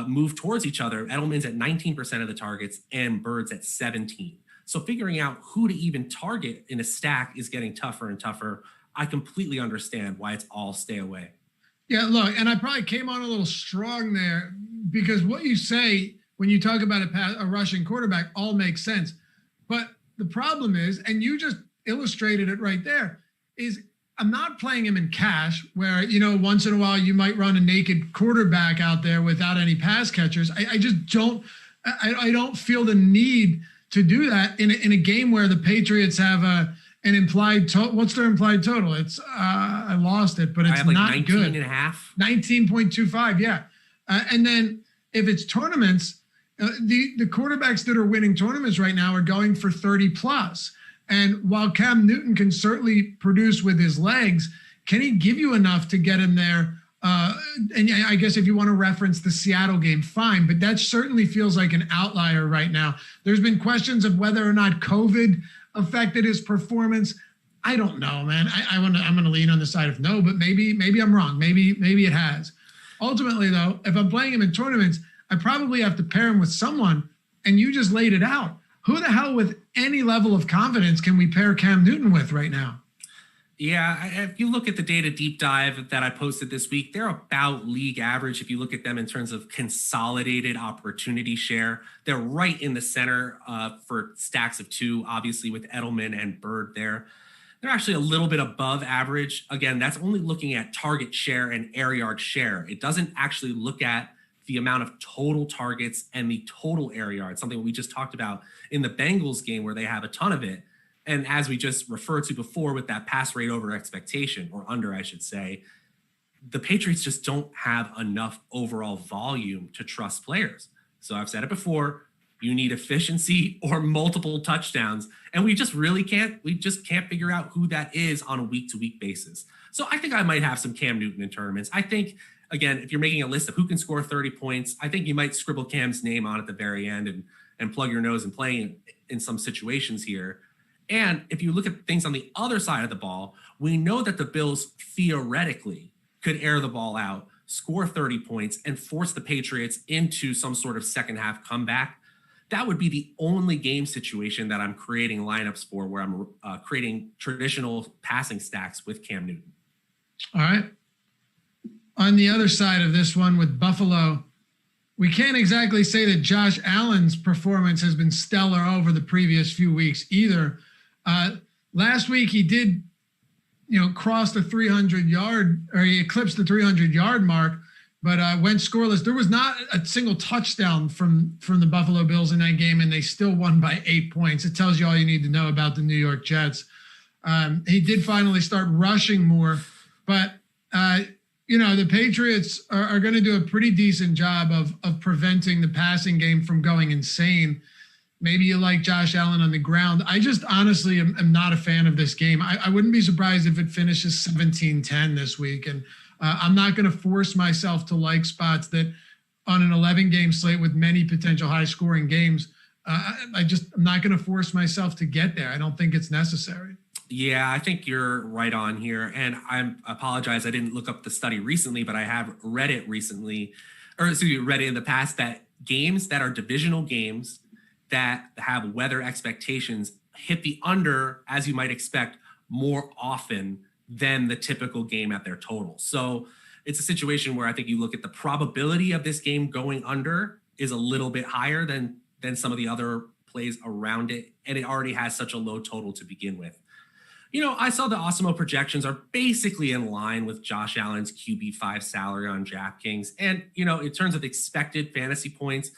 move towards each other. Edelman's at 19% of the targets and Byrd's at 17%. So figuring out who to even target in a stack is getting tougher and tougher. I completely understand why it's all stay away. Yeah, look, and I probably came on a little strong there because what you say when you talk about a rushing quarterback all makes sense. But the problem is, and you just illustrated it right there, is I'm not playing him in cash where, once in a while you might run a naked quarterback out there without any pass catchers. I just don't, I don't feel the need to do that in a game where the Patriots have an implied total. What's their implied total? It's, I lost it, but it's not 19 good. 19.25. Yeah. And then if it's tournaments, the quarterbacks that are winning tournaments right now are going for 30 plus. And while Cam Newton can certainly produce with his legs, can he give you enough to get him there? And I guess if you want to reference the Seattle game, fine, but that certainly feels like an outlier right now. There's been questions of whether or not COVID affected his performance. I don't know, man. I'm going to lean on the side of no, but maybe I'm wrong. Maybe it has. Ultimately, though, if I'm playing him in tournaments, I probably have to pair him with someone, and you just laid it out. who the hell with any level of confidence can we pair Cam Newton with right now? Yeah, if you look at the data deep dive that I posted this week, they're about league average. If you look at them in terms of consolidated opportunity share, they're right in the center for stacks of 2, obviously with Edelman and Bird there. They're actually a little bit above average. Again, that's only looking at target share and air yard share. It doesn't actually look at the amount of total targets and the total air yards, something we just talked about in the Bengals game where they have a ton of it. And as we just referred to before with that pass rate over expectation, or under, I should say, the Patriots just don't have enough overall volume to trust players. So I've said it before, you need efficiency or multiple touchdowns. And we just can't figure out who that is on a week-to-week basis. So I think I might have some Cam Newton in tournaments. I think, again, if you're making a list of who can score 30 points, I think you might scribble Cam's name on at the very end and plug your nose and play in some situations here. And if you look at things on the other side of the ball, we know that the Bills theoretically could air the ball out, score 30 points, and force the Patriots into some sort of second half comeback. That would be the only game situation that I'm creating lineups for, where I'm creating traditional passing stacks with Cam Newton. All right. On the other side of this one with Buffalo, we can't exactly say that Josh Allen's performance has been stellar over the previous few weeks either. Last week he did, cross the 300-yard, or he eclipsed the 300-yard mark, but went scoreless. There was not a single touchdown from the Buffalo Bills in that game, and they still won by 8 points. It tells you all you need to know about the New York Jets. He did finally start rushing more, but the Patriots are going to do a pretty decent job of preventing the passing game from going insane. Maybe you like Josh Allen on the ground. I just honestly am not a fan of this game. I wouldn't be surprised if it finishes 17-10 this week. And I'm not going to force myself to like spots that on an 11-game slate with many potential high-scoring games. I'm not going to force myself to get there. I don't think it's necessary. Yeah, I think you're right on here. And I apologize, I didn't look up the study recently, but I have read it recently, read it in the past, that games that are divisional games that have weather expectations hit the under, as you might expect, more often than the typical game at their total. So it's a situation where I think you look at the probability of this game going under is a little bit higher than some of the other plays around it. And it already has such a low total to begin with. I saw the Awesemo projections are basically in line with Josh Allen's QB5 salary on DraftKings. And, in terms of expected fantasy points,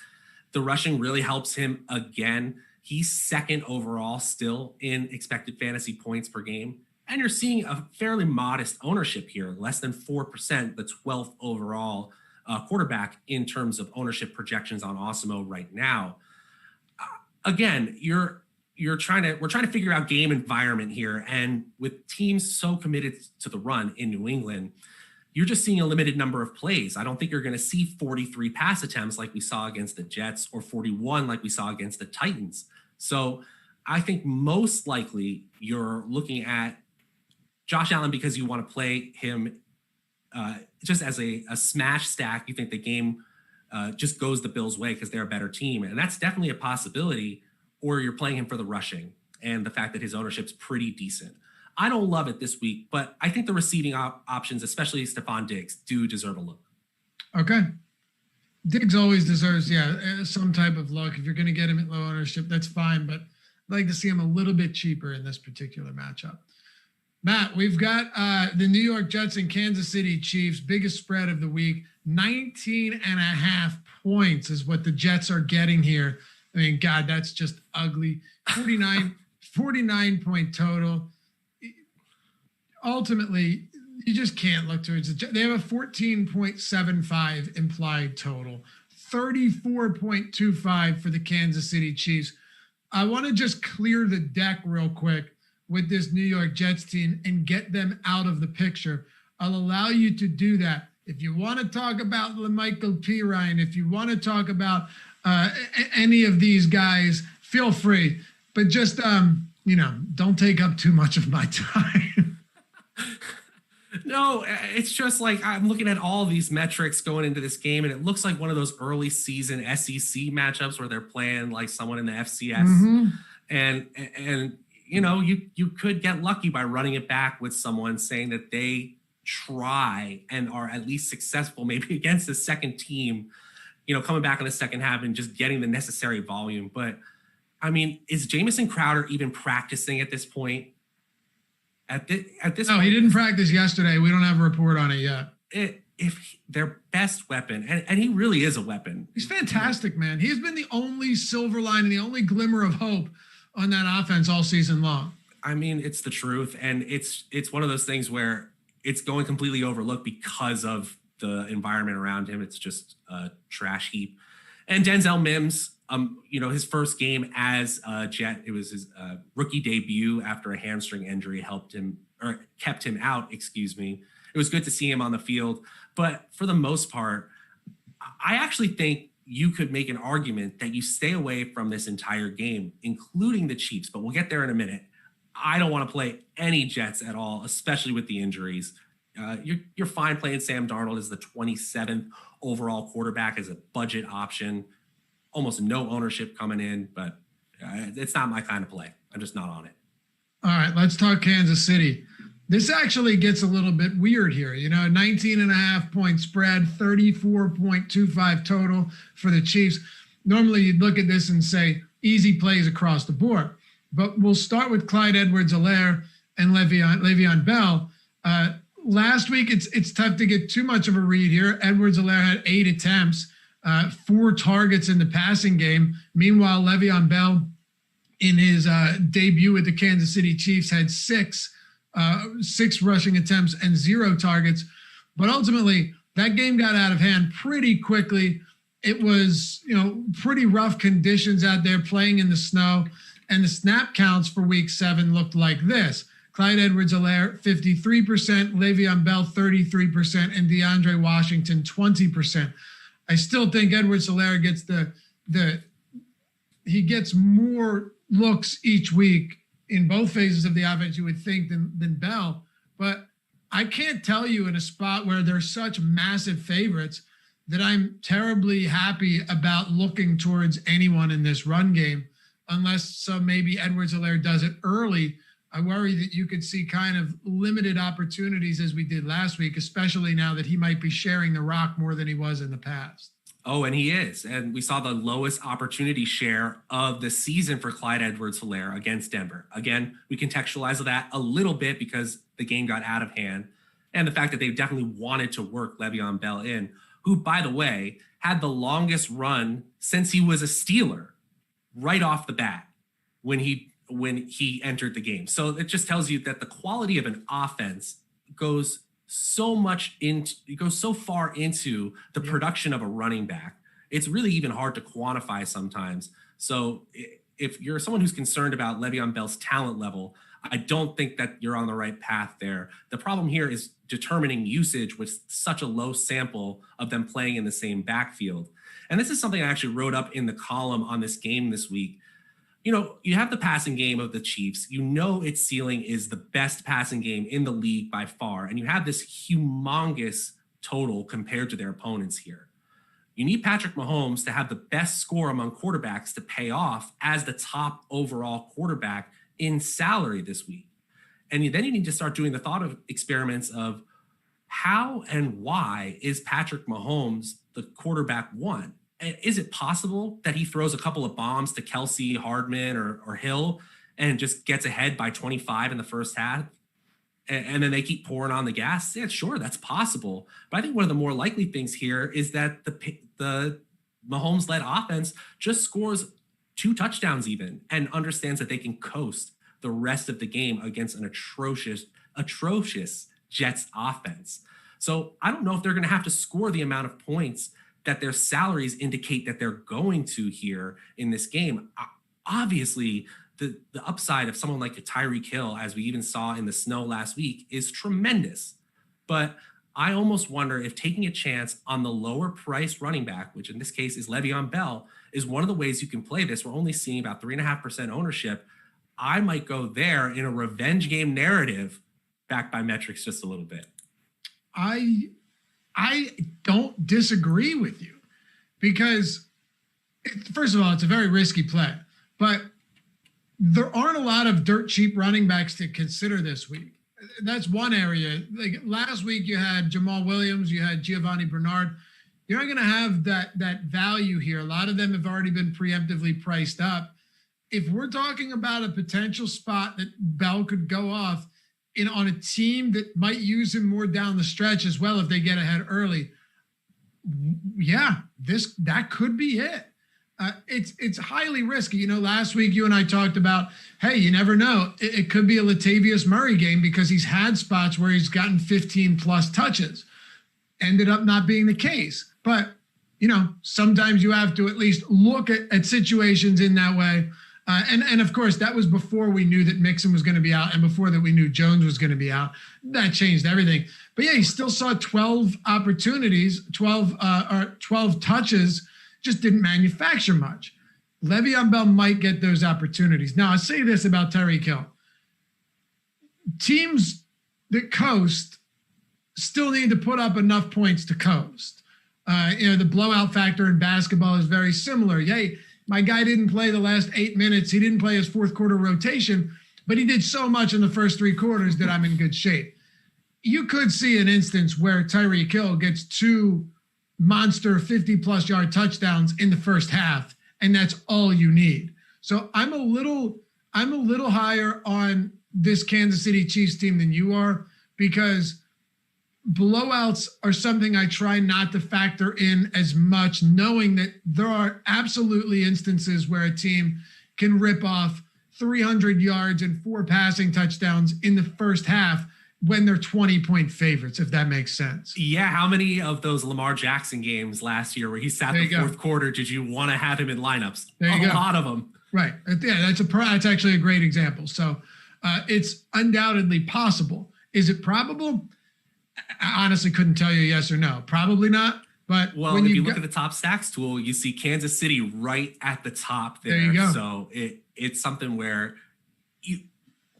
the rushing really helps him again. He's second overall still in expected fantasy points per game. And you're seeing a fairly modest ownership here, less than 4%, the 12th overall quarterback in terms of ownership projections on Awesemo right now. Again, we're trying to figure out game environment here. And with teams so committed to the run in New England, you're just seeing a limited number of plays. I don't think you're going to see 43 pass attempts like we saw against the Jets, or 41 like we saw against the Titans. So I think most likely you're looking at Josh Allen because you want to play him just as a smash stack. You think the game just goes the Bills' way because they're a better team. And that's definitely a possibility. Or you're playing him for the rushing and the fact that his ownership's pretty decent. I don't love it this week, but I think the receiving options, especially Stephon Diggs, do deserve a look. Okay. Diggs always deserves, some type of look. If you're going to get him at low ownership, that's fine, but I'd like to see him a little bit cheaper in this particular matchup. Matt, we've got the New York Jets and Kansas City Chiefs, biggest spread of the week. 19.5 points is what the Jets are getting here. I mean, God, that's just ugly. 49 point total. Ultimately, you just can't look towards it. They have a 14.75 implied total, 34.25 for the Kansas City Chiefs. I want to just clear the deck real quick with this New York Jets team and get them out of the picture. I'll allow you to do that. If you want to talk about LaMichael Pirine, if you want to talk about any of these guys, feel free. But just, don't take up too much of my time. No, it's just like I'm looking at all these metrics going into this game, and it looks like one of those early season SEC matchups where they're playing like someone in the FCS, and you could get lucky by running it back with someone saying that they try and are at least successful, maybe against the second team, coming back in the second half and just getting the necessary volume. But I mean, is Jamison Crowder even practicing at this point? At this point, he didn't practice yesterday. We don't have a report on it yet. If their best weapon, and he really is a weapon. He's fantastic, man. He's been the only silver lining, the only glimmer of hope on that offense all season long. I mean, it's the truth. And it's one of those things where it's going completely overlooked because of the environment around him. It's just a trash heap. And Denzel Mims, his first game as a Jet, it was his rookie debut after a hamstring injury kept him out, excuse me. It was good to see him on the field. But for the most part, I actually think you could make an argument that you stay away from this entire game, including the Chiefs, but we'll get there in a minute. I don't want to play any Jets at all, especially with the injuries. You're fine playing Sam Darnold as the 27th overall quarterback as a budget option. Almost no ownership coming in, but it's not my kind of play. I'm just not on it. All right, let's talk Kansas City. This actually gets a little bit weird here. 19.5 point spread, 34.25 total for the Chiefs. Normally you'd look at this and say easy plays across the board, but we'll start with Clyde Edwards-Helaire and Le'Veon Bell. Last week, it's tough to get too much of a read here. Edwards-Helaire had 8 attempts, 4 targets in the passing game. Meanwhile, Le'Veon Bell, in his debut with the Kansas City Chiefs, had 6 rushing attempts and 0 targets. But ultimately, that game got out of hand pretty quickly. It was, pretty rough conditions out there playing in the snow. And the snap counts for week 7 looked like this. Clyde Edwards-Helaire, 53%, Le'Veon Bell, 33%, and DeAndre Washington, 20%. I still think Edwards-Helaire gets he gets more looks each week in both phases of the offense, you would think, than Bell. But I can't tell you in a spot where they're such massive favorites that I'm terribly happy about looking towards anyone in this run game, unless maybe Edwards-Helaire does it early. I worry that you could see kind of limited opportunities as we did last week, especially now that he might be sharing the rock more than he was in the past. Oh, and he is. And we saw the lowest opportunity share of the season for Clyde Edwards-Helaire against Denver. Again, we contextualize that a little bit because the game got out of hand, and the fact that they definitely wanted to work Le'Veon Bell in, who, by the way, had the longest run since he was a Steeler right off the bat when he entered the game. So it just tells you that the quality of an offense goes so far into the production of a running back. It's really even hard to quantify sometimes. So if you're someone who's concerned about Le'Veon Bell's talent level, I don't think that you're on the right path there. The problem here is determining usage with such a low sample of them playing in the same backfield. And this is something I actually wrote up in the column on this game this week. You have the passing game of the Chiefs. Its ceiling is the best passing game in the league by far. And you have this humongous total compared to their opponents here. You need Patrick Mahomes to have the best score among quarterbacks to pay off as the top overall quarterback in salary this week. And then you need to start doing the thought of experiments of how and why is Patrick Mahomes the quarterback one? Is it possible that he throws a couple of bombs to Kelsey, Hardman, or Hill and just gets ahead by 25 in the first half? And then they keep pouring on the gas? Yeah, sure, that's possible. But I think one of the more likely things here is that the Mahomes-led offense just scores 2 touchdowns even and understands that they can coast the rest of the game against an atrocious Jets offense. So I don't know if they're going to have to score the amount of points that their salaries indicate that they're going to here in this game. Obviously, the upside of someone like a Tyreek Hill, as we even saw in the snow last week, is tremendous. But I almost wonder if taking a chance on the lower price running back, which in this case is Le'Veon Bell, is one of the ways you can play this. We're only seeing about 3.5% ownership. I might go there in a revenge game narrative backed by metrics just a little bit. I don't disagree with you because, first of all, it's a very risky play, but there aren't a lot of dirt cheap running backs to consider this week. That's one area. Like last week, you had Jamal Williams, you had Giovanni Bernard. You're not going to have that value here. A lot of them have already been preemptively priced up. If we're talking about a potential spot that Bell could go off on a team that might use him more down the stretch as well if they get ahead early, yeah, that could be it. It's highly risky. You know, last week you and I talked about, hey, you never know. It could be a Latavius Murray game because he's had spots where he's gotten 15 plus touches. Ended up not being the case. But, you know, sometimes you have to at least look at situations in that way. And of course, that was before we knew that Mixon was going to be out and before that we knew Jones was going to be out. That changed everything. But yeah, he still saw 12 opportunities, 12 touches, just didn't manufacture much. Le'Veon Bell might get those opportunities. Now, I say this about Tyreek Hill. Teams that coast still need to put up enough points to coast. The blowout factor in basketball is very similar. Yay, my guy didn't play the last 8 minutes. He didn't play his fourth quarter rotation, but he did so much in the first 3 quarters that I'm in good shape. You could see an instance where Tyreek Hill gets 2 monster 50-plus yard touchdowns in the first half, and that's all you need. So I'm a little higher on this Kansas City Chiefs team than you are, because blowouts are something I try not to factor in as much, knowing that there are absolutely instances where a team can rip off 300 yards and 4 passing touchdowns in the first half when they're 20-point favorites, if that makes sense. Yeah, how many of those Lamar Jackson games last year where he sat the fourth quarter did you want to have him in lineups? A lot of them. Right. Yeah, that's actually a great example. So it's undoubtedly possible. Is it probable? I honestly couldn't tell you yes or no. Probably not. But when you look at the top stacks tool, you see Kansas City right at the top there. There you go. So it's something where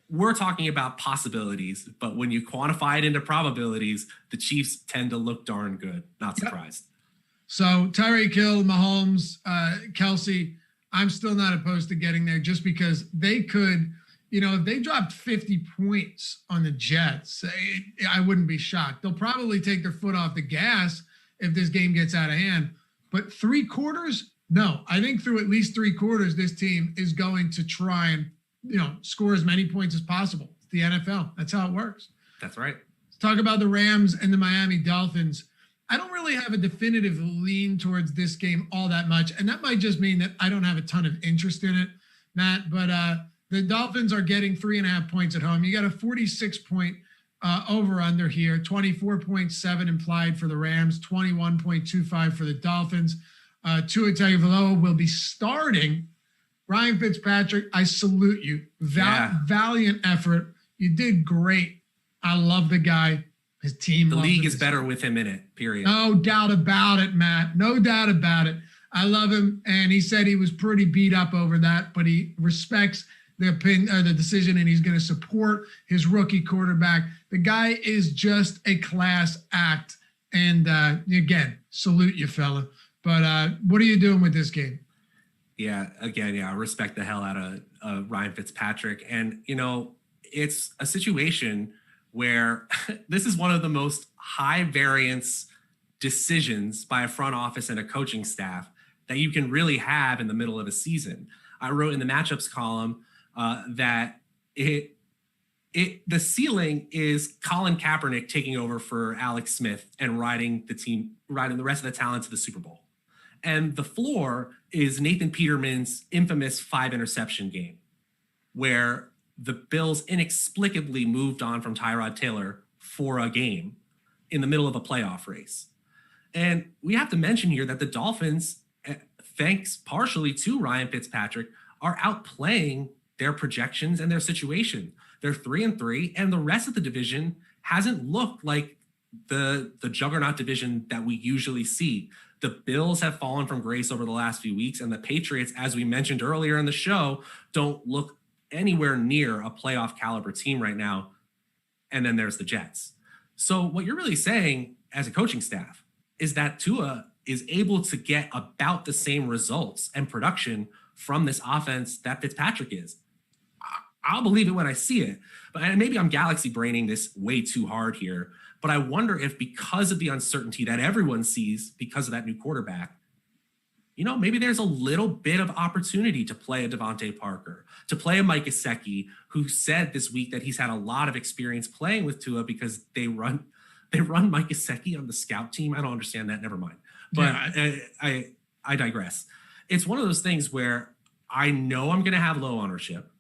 we're talking about possibilities, but when you quantify it into probabilities, the Chiefs tend to look darn good. Not surprised. Yep. So Tyreek Hill, Mahomes, Kelsey, I'm still not opposed to getting there just because they could, if they dropped 50 points on the Jets, I wouldn't be shocked. They'll probably take their foot off the gas if this game gets out of hand. But 3 quarters, no. I think through at least 3 quarters, this team is going to try and score as many points as possible. It's the NFL. That's how it works. That's right. Let's talk about the Rams and the Miami Dolphins. I don't really have a definitive lean towards this game all that much, and that might just mean that I don't have a ton of interest in it, Matt, but the Dolphins are getting 3.5 points at home. You got a 46-point over-under here, 24.7 implied for the Rams, 21.25 for the Dolphins. Tua Tagovailoa will be starting. Ryan Fitzpatrick, I salute you. Valiant effort. You did great. I love the guy. His team. The league is better with him in it, period. No doubt about it, Matt. No doubt about it. I love him. And he said he was pretty beat up over that, but he respects the opinion or the decision, and he's going to support his rookie quarterback. The guy is just a class act. And again, salute you, fella. But what are you doing with this game? Yeah, again, I respect the hell out of Ryan Fitzpatrick. And, it's a situation where this is one of the most high variance decisions by a front office and a coaching staff that you can really have in the middle of a season. I wrote in the matchups column that the ceiling is Colin Kaepernick taking over for Alex Smith and riding the rest of the talent to the Super Bowl. And the floor is Nathan Peterman's infamous 5 interception game, where the Bills inexplicably moved on from Tyrod Taylor for a game in the middle of a playoff race. And we have to mention here that the Dolphins, thanks partially to Ryan Fitzpatrick, are outplaying their projections and their situation. They're 3-3, and the rest of the division hasn't looked like the juggernaut division that we usually see. The Bills have fallen from grace over the last few weeks, and the Patriots, as we mentioned earlier in the show, don't look anywhere near a playoff caliber team right now. And then there's the Jets. So what you're really saying as a coaching staff is that Tua is able to get about the same results and production from this offense that Fitzpatrick is. I'll believe it when I see it. But maybe I'm galaxy braining this way too hard here. But I wonder if because of the uncertainty that everyone sees because of that new quarterback, maybe there's a little bit of opportunity to play a Devontae Parker, to play a Mike Gesicki, who said this week that he's had a lot of experience playing with Tua because they run Mike Gesicki on the scout team. I don't understand that. Never mind. But yeah. I digress. It's one of those things where I know I'm going to have low ownership.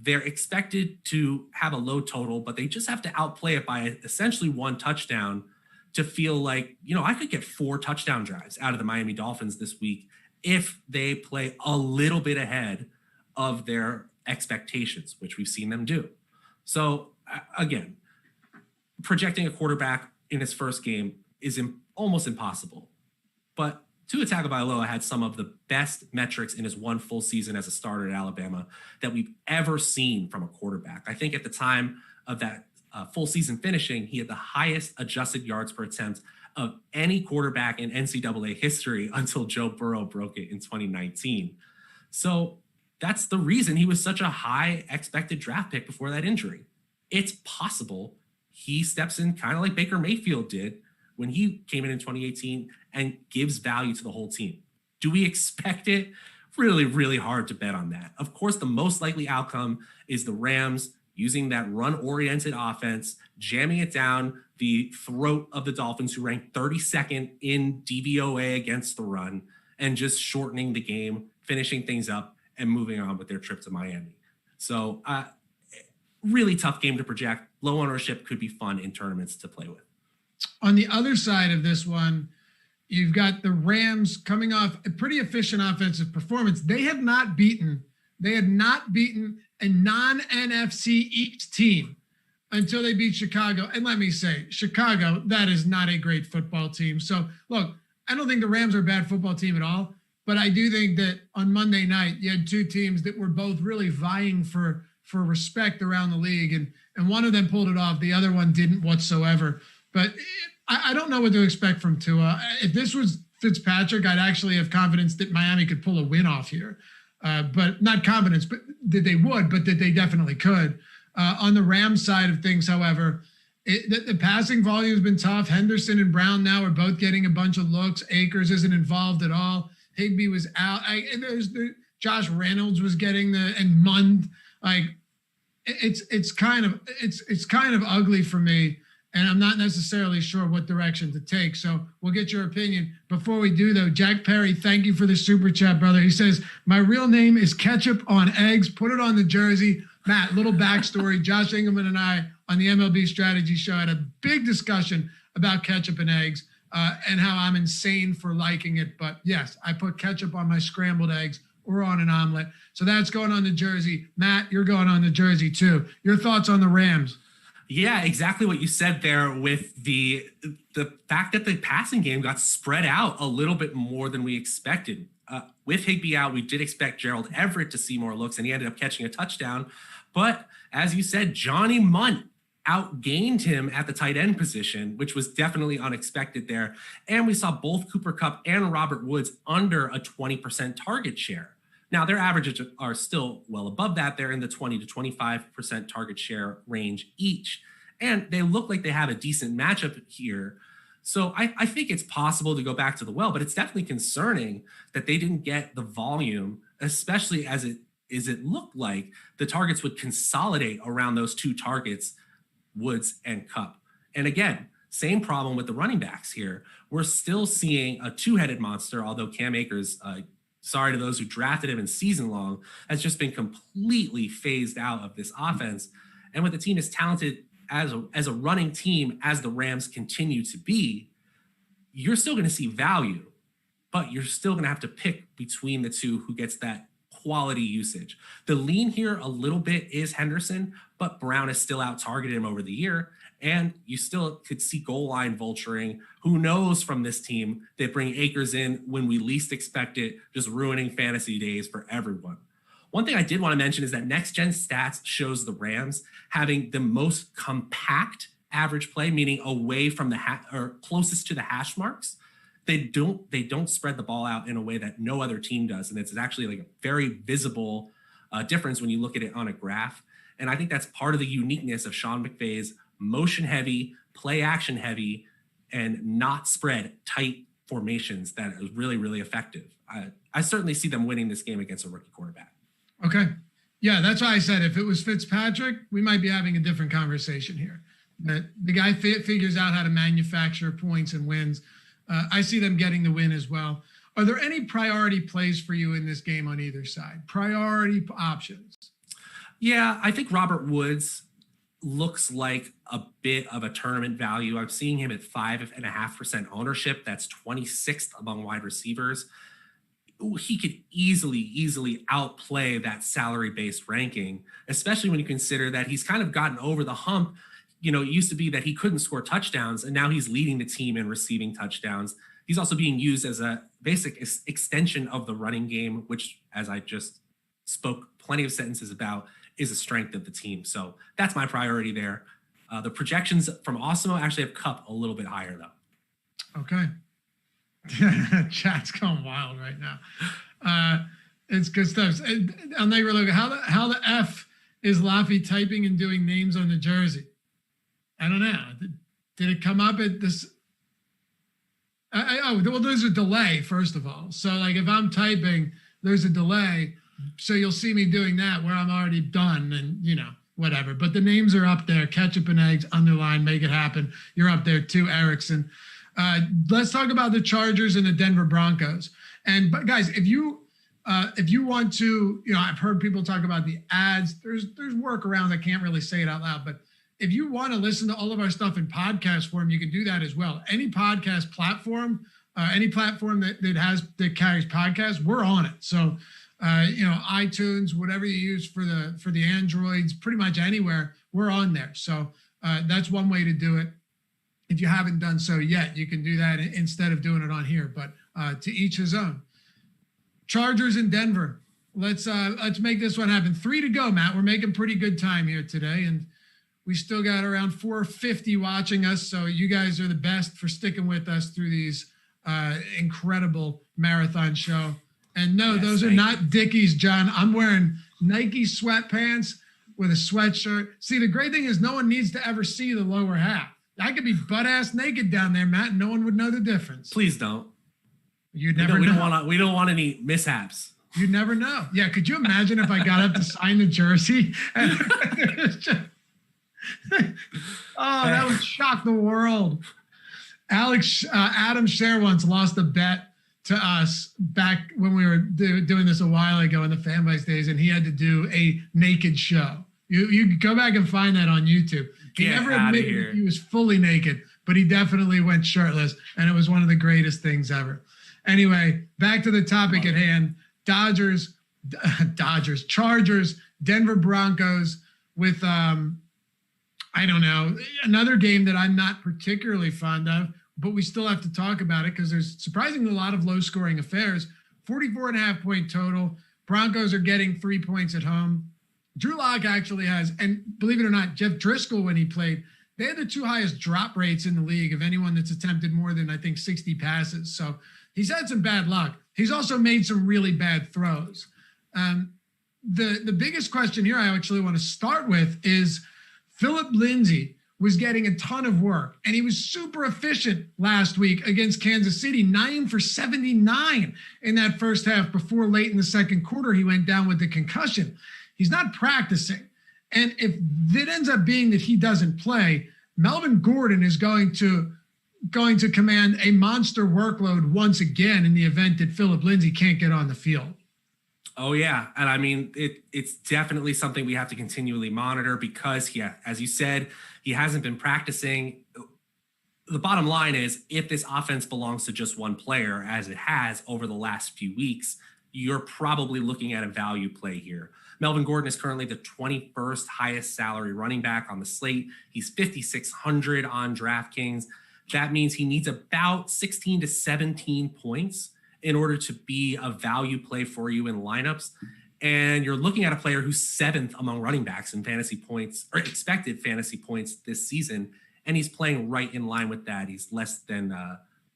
They're expected to have a low total, but they just have to outplay it by essentially one touchdown to feel like, I could get 4 touchdown drives out of the Miami Dolphins this week if they play a little bit ahead of their expectations, which we've seen them do. So again, projecting a quarterback in his first game is almost impossible. But Tua Tagovailoa had some of the best metrics in his one full season as a starter at Alabama that we've ever seen from a quarterback. I think at the time of that full season finishing, he had the highest adjusted yards per attempt of any quarterback in NCAA history until Joe Burrow broke it in 2019. So that's the reason he was such a high expected draft pick before that injury. It's possible he steps in kind of like Baker Mayfield did when he came in 2018 and gives value to the whole team. Do we expect it? Really, really hard to bet on that. Of course, the most likely outcome is the Rams using that run-oriented offense, jamming it down the throat of the Dolphins, who ranked 32nd in DVOA against the run, and just shortening the game, finishing things up, and moving on with their trip to Miami. So really tough game to project. Low ownership could be fun in tournaments to play with. On the other side of this one, you've got the Rams coming off a pretty efficient offensive performance. They had not beaten a non-NFC East team until they beat Chicago. And let me say, Chicago, that is not a great football team. So look, I don't think the Rams are a bad football team at all, but I do think that on Monday night, you had 2 teams that were both really vying for respect around the league. And one of them pulled it off. The other one didn't whatsoever. But I don't know what to expect from Tua. If this was Fitzpatrick, I'd actually have confidence that Miami could pull a win off here. But not confidence, but that they would, but that they definitely could. On the Rams side of things, however, the passing volume has been tough. Henderson and Brown now are both getting a bunch of looks. Akers isn't involved at all. Higbee was out. Josh Reynolds was getting and Mund. Like it's kind of ugly for me. And I'm not necessarily sure what direction to take. So we'll get your opinion. Before we do, though, Jack Perry, thank you for the super chat, brother. He says, my real name is Ketchup on Eggs. Put it on the jersey. Matt, little backstory. Josh Engelman and I on the MLB Strategy Show had a big discussion about ketchup and eggs and how I'm insane for liking it. But yes, I put ketchup on my scrambled eggs or on an omelet. So that's going on the jersey. Matt, you're going on the jersey too. Your thoughts on the Rams? Yeah, exactly what you said there with the fact that the passing game got spread out a little bit more than we expected. With Higbee out, we did expect Gerald Everett to see more looks, and he ended up catching a touchdown. But as you said, Johnny Munt outgained him at the tight end position, which was definitely unexpected there. And we saw both Cooper Kupp and Robert Woods under a 20% target share. Now, their averages are still well above that. They're in the 20 to 25% target share range each. And they look like they have a decent matchup here. So I think it's possible to go back to the well, but it's definitely concerning that they didn't get the volume, especially as it looked like the targets would consolidate around those 2 targets, Woods and Kupp. And again, same problem with the running backs here. We're still seeing a 2-headed monster, although Cam Akers, sorry to those who drafted him in season long, has just been completely phased out of this offense. And with the team as talented as a running team as the Rams continue to be, you're still going to see value, but you're still going to have to pick between the two who gets that quality usage. The lean here a little bit is Henderson, but Brown has still out-targeted him over the year. And you still could see goal line vulturing. Who knows from this team that bring Akers in when we least expect it, just ruining fantasy days for everyone. One thing I did want to mention is that Next Gen Stats shows the Rams having the most compact average play, meaning away from the or closest to the hash marks. They don't spread the ball out in a way that no other team does. And it's actually like a very visible difference when you look at it on a graph. And I think that's part of the uniqueness of Sean McVay's motion heavy, play action heavy, and not spread tight formations that is really, really effective. I certainly see them winning this game against a rookie quarterback. Okay. Yeah, that's why I said if it was Fitzpatrick, we might be having a different conversation here. But the guy figures out how to manufacture points and wins. I see them getting the win as well. Are there any priority plays for you in this game on either side? Priority options? Yeah, I think Robert Woods looks like a bit of a tournament value. I'm seeing him at 5.5% ownership. That's 26th among wide receivers. He could easily outplay that salary-based ranking, especially when you consider that he's kind of gotten over the hump. You know, it used to be that he couldn't score touchdowns, and now he's leading the team in receiving touchdowns. He's also being used as a basic extension of the running game, which, as I just spoke plenty of sentences about, is a strength of the team. So that's my priority there. The projections from Awesemo actually have Kupp a little bit higher, though. Okay. Chat's going wild right now. It's good stuff. I'll never look. How the F is Laffy typing and doing names on the jersey? I don't know. Did it come up at this? Well, there's a delay, first of all. So, like, if I'm typing, there's a delay. So you'll see me doing that where I'm already done and, you know, whatever. But the names are up there. Ketchup and eggs, underline, make it happen. You're up there too, Erickson. Let's talk about the Chargers and the Denver Broncos. But guys, if you want to, you know, I've heard people talk about the ads. There's workarounds. I can't really say it out loud, but if you want to listen to all of our stuff in podcast form, you can do that as well. Any podcast platform, any platform that carries podcasts, we're on it. So, you know, iTunes, whatever you use for the Androids, pretty much anywhere, we're on there. So that's one way to do it. If you haven't done so yet, you can do that instead of doing it on here, but to each his own. Chargers in Denver. Let's make this one happen. 3 to go, Matt. We're making pretty good time here today, and we still got around 450 watching us. So you guys are the best for sticking with us through these incredible marathon show. And no, yes, those are not Dickies, John. I'm wearing Nike sweatpants with a sweatshirt. See, the great thing is no one needs to ever see the lower half. I could be butt-ass naked down there, Matt, and no one would know the difference. Please don't. You'd never know. We don't want any mishaps. You'd never know. Yeah, could you imagine if I got up to sign the jersey? That would shock the world. Adam Scher once lost a bet to us back when we were doing this a while ago in the Fanbase days, and he had to do a naked show. You go back and find that on YouTube. He never admitted he was fully naked, but he definitely went shirtless, and it was one of the greatest things ever. Anyway, back to the topic at hand. Chargers, Denver Broncos with, I don't know, another game that I'm not particularly fond of, but we still have to talk about it because there's surprisingly a lot of low-scoring affairs. 44.5-point total. Broncos are getting 3 points at home. Drew Lock actually has, and believe it or not, Jeff Driscoll, when he played, they had the 2 highest drop rates in the league of anyone that's attempted more than, I think, 60 passes. So he's had some bad luck. He's also made some really bad throws. The biggest question here I actually want to start with is Philip Lindsay was getting a ton of work, and he was super efficient last week against Kansas City, 9 for 79 in that first half before late in the second quarter he went down with the concussion. He's not practicing. And if it ends up being that he doesn't play, Melvin Gordon is going to command a monster workload once again in the event that Philip Lindsay can't get on the field. Oh, yeah. And I mean, it's definitely something we have to continually monitor because, yeah, as you said, he hasn't been practicing. The bottom line is if this offense belongs to just one player, as it has over the last few weeks, you're probably looking at a value play here. Melvin Gordon is currently the 21st highest salary running back on the slate. He's 5,600 on DraftKings. That means he needs about 16 to 17 points in order to be a value play for you in lineups. And you're looking at a player who's 7th among running backs in fantasy points or expected fantasy points this season. and he's playing right in line with that. He's less than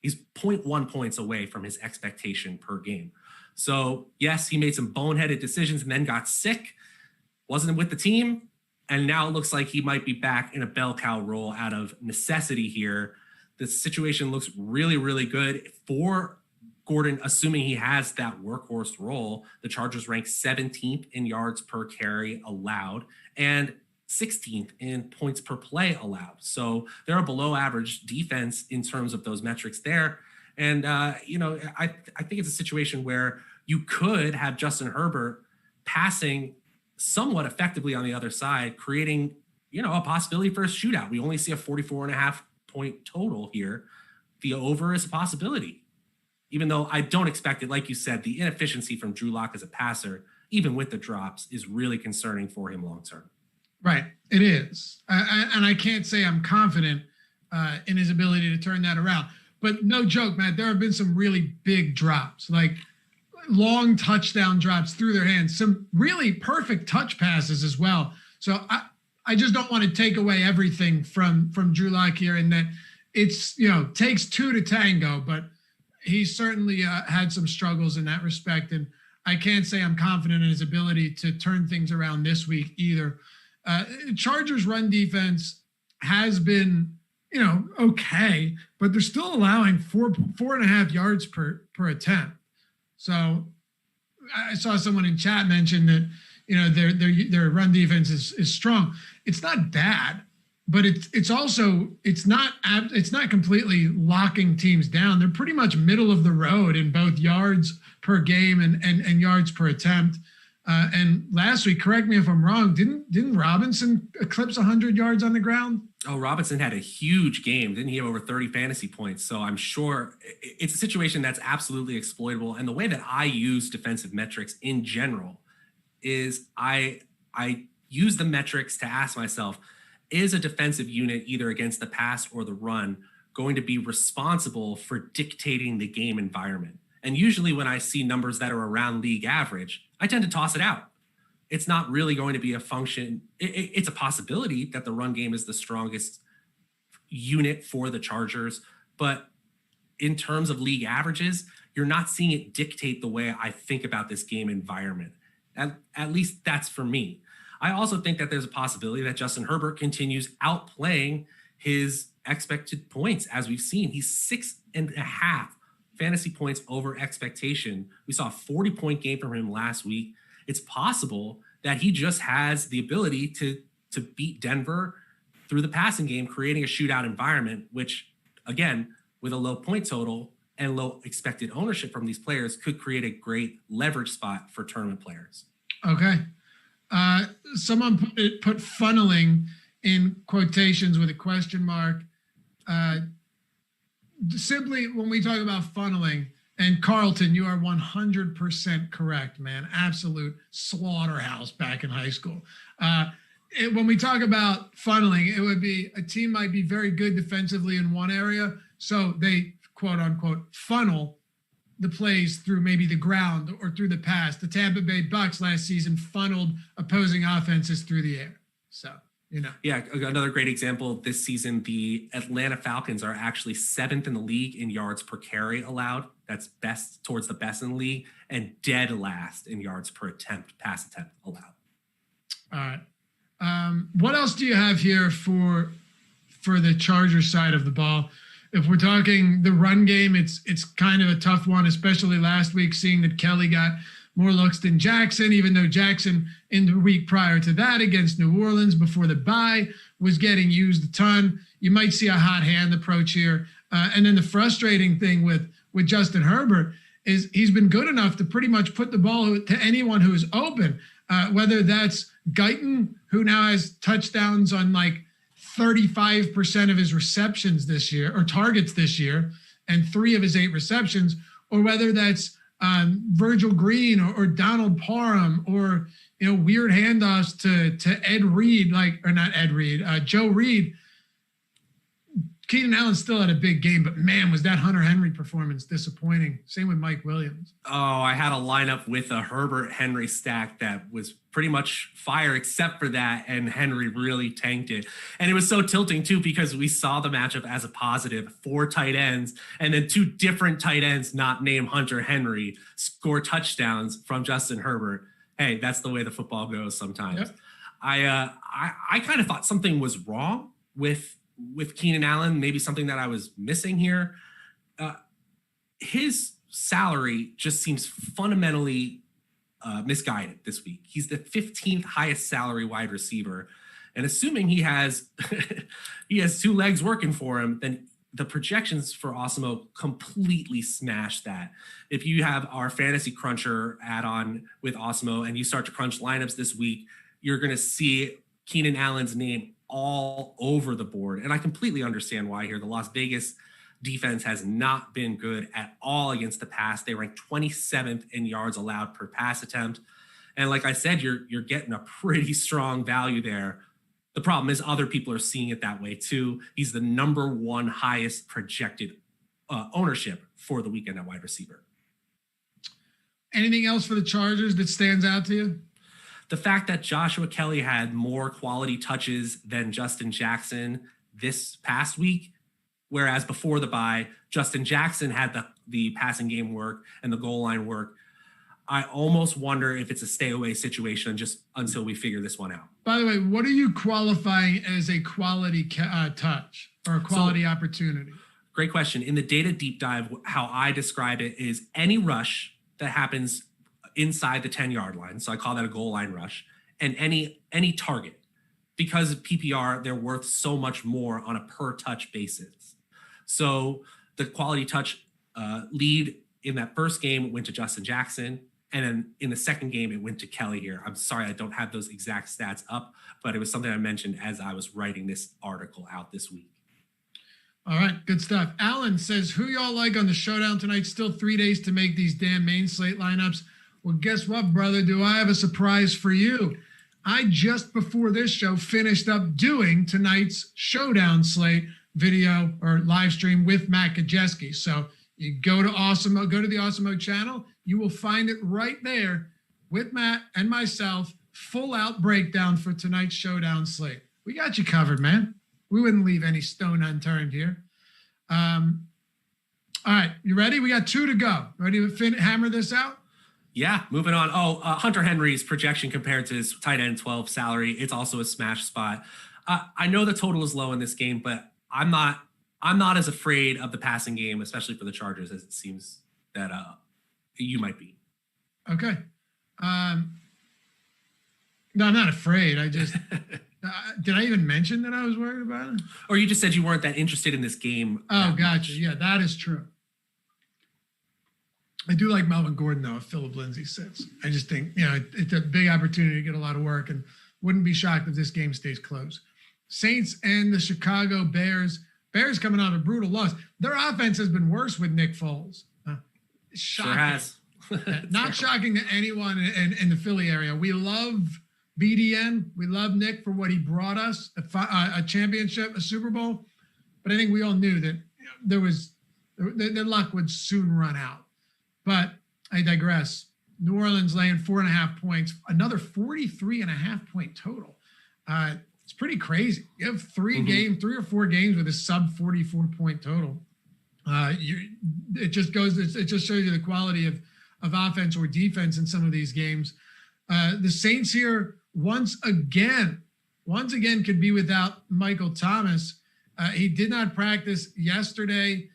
he's 0.1 points away from his expectation per game. So yes, he made some boneheaded decisions and then got sick, wasn't with the team, and now it looks like he might be back in a bell cow role out of necessity here. The situation looks really, really good for Gordon, assuming he has that workhorse role. The Chargers rank 17th in yards per carry allowed and 16th in points per play allowed. So they're a below average defense in terms of those metrics there. And, I think it's a situation where you could have Justin Herbert passing somewhat effectively on the other side, creating, a possibility for a shootout. We only see a 44.5 point total here. The over is a possibility, even though I don't expect it. Like you said, the inefficiency from Drew Lock as a passer, even with the drops, is really concerning for him long-term. Right. It is. And I can't say I'm confident in his ability to turn that around. But no joke, Matt, there have been some really big drops, like long touchdown drops through their hands, some really perfect touch passes as well. So I just don't want to take away everything from Drew Lock here, and that it's, takes two to tango, but he certainly had some struggles in that respect. And I can't say I'm confident in his ability to turn things around this week either. Chargers run defense has been, okay, but they're still allowing 4.5 yards per attempt. So I saw someone in chat mention that, their run defense is strong. It's not bad, but it's not completely locking teams down. They're pretty much middle of the road in both yards per game and yards per attempt. And last week, correct me if I'm wrong, didn't Robinson eclipse 100 yards on the ground? Oh, Robinson had a huge game. Didn't he have over 30 fantasy points? So I'm sure it's a situation that's absolutely exploitable. And the way that I use defensive metrics in general is I use the metrics to ask myself, is a defensive unit either against the pass or the run going to be responsible for dictating the game environment? And usually when I see numbers that are around league average, I tend to toss it out. It's not really going to be a function. It's a possibility that the run game is the strongest unit for the Chargers. But in terms of league averages, you're not seeing it dictate the way I think about this game environment. At least that's for me. I also think that there's a possibility that Justin Herbert continues outplaying his expected points. As we've seen, he's 6.5 fantasy points over expectation. We saw a 40-point game from him last week. It's possible that he just has the ability to beat Denver through the passing game, creating a shootout environment, which, again, with a low point total and low expected ownership from these players, could create a great leverage spot for tournament players. Okay. Someone put funneling in quotations with a question mark. Simply, when we talk about funneling, and Carlton, you are 100% correct, man. Absolute slaughterhouse back in high school. When we talk about funneling, it would be a team might be very good defensively in one area, so they, quote unquote, funnel the plays through maybe the ground or through the pass. The Tampa Bay Bucks last season funneled opposing offenses through the air. So, Yeah, another great example this season, the Atlanta Falcons are actually 7th in the league in yards per carry allowed. That's best towards the best in the league, and dead last in yards per pass attempt allowed. All right. What else do you have here for the Chargers side of the ball? If we're talking the run game, it's kind of a tough one, especially last week, seeing that Kelly got more looks than Jackson, even though Jackson in the week prior to that against New Orleans before the bye was getting used a ton. You might see a hot hand approach here. And then the frustrating thing with Justin Herbert is he's been good enough to pretty much put the ball to anyone who is open, whether that's Guyton, who now has touchdowns on like 35% of his receptions this year, or targets this year, and 3 of his 8 receptions, or whether that's Virgil Green or Donald Parham, or weird handoffs to Ed Reed, or not Ed Reed, Joe Reed. Keenan Allen still had a big game, but man, was that Hunter Henry performance disappointing. Same with Mike Williams. Oh, I had a lineup with a Herbert Henry stack that was pretty much fire except for that, and Henry really tanked it. And it was so tilting too because we saw the matchup as a positive, 4 tight ends, and then 2 different tight ends not named Hunter Henry score touchdowns from Justin Herbert. Hey, that's the way the football goes sometimes. Yep. I kind of thought something was wrong with Keenan Allen, maybe something that I was missing here. His salary just seems fundamentally misguided this week. He's the 15th highest salary wide receiver. And assuming he has 2 legs working for him, then the projections for Awesemo completely smash that. If you have our fantasy cruncher add-on with Awesemo and you start to crunch lineups this week, you're going to see Keenan Allen's name all over the board. And I completely understand why here. The Las Vegas defense has not been good at all against the pass. They rank 27th in yards allowed per pass attempt. And like I said, you're getting a pretty strong value there. The problem is other people are seeing it that way too. He's the number 1 highest projected ownership for the weekend at wide receiver. Anything else for the Chargers that stands out to you? The fact that Joshua Kelly had more quality touches than Justin Jackson this past week, whereas before the bye, Justin Jackson had the passing game work and the goal line work. I almost wonder if it's a stay away situation just until we figure this one out. By the way, what are you qualifying as a quality touch or a quality opportunity? Great question. In the data deep dive, how I describe it is any rush that happens inside the 10-yard line. So I call that a goal line rush, and any target. Because of PPR, they're worth so much more on a per touch basis. So the quality touch lead in that first game went to Justin Jackson. And then in the second game, it went to Kelly here. I'm sorry, I don't have those exact stats up, but it was something I mentioned as I was writing this article out this week. All right, good stuff. Alan says, who y'all like on the showdown tonight? Still 3 days to make these damn main slate lineups. Well, guess what, brother? Do I have a surprise for you? I just before this show finished up doing tonight's showdown slate video or live stream with Matt Kajeski. So you go to Awesemo, go to the Awesemo channel. You will find it right there with Matt and myself, full out breakdown for tonight's showdown slate. We got you covered, man. We wouldn't leave any stone unturned here. All right, you ready? We got 2 to go. Ready to hammer this out? Yeah, moving on. Hunter Henry's projection compared to his tight end 12 salary, it's also a smash spot. I know the total is low in this game, but I'm not as afraid of the passing game, especially for the Chargers, as it seems that you might be. Okay. No, I'm not afraid. I just did I even mention that I was worried about it? Or you just said you weren't that interested in this game. Oh, gotcha. Yeah, that is true. I do like Melvin Gordon, though, if Phillip Lindsay sits. I just think, it's a big opportunity to get a lot of work and wouldn't be shocked if this game stays close. Saints and the Chicago Bears. Bears coming off a brutal loss. Their offense has been worse with Nick Foles. Shocking. Sure has. Not shocking to anyone in the Philly area. We love BDN. We love Nick for what he brought us, a championship, a Super Bowl. But I think we all knew that their luck would soon run out. But I digress. New Orleans laying 4.5 points, another 43.5 point total. It's pretty crazy. You have 3 or 4 games with a sub 44 point total. It just shows you the quality of offense or defense in some of these games. The Saints here once again could be without Michael Thomas. He did not practice yesterday.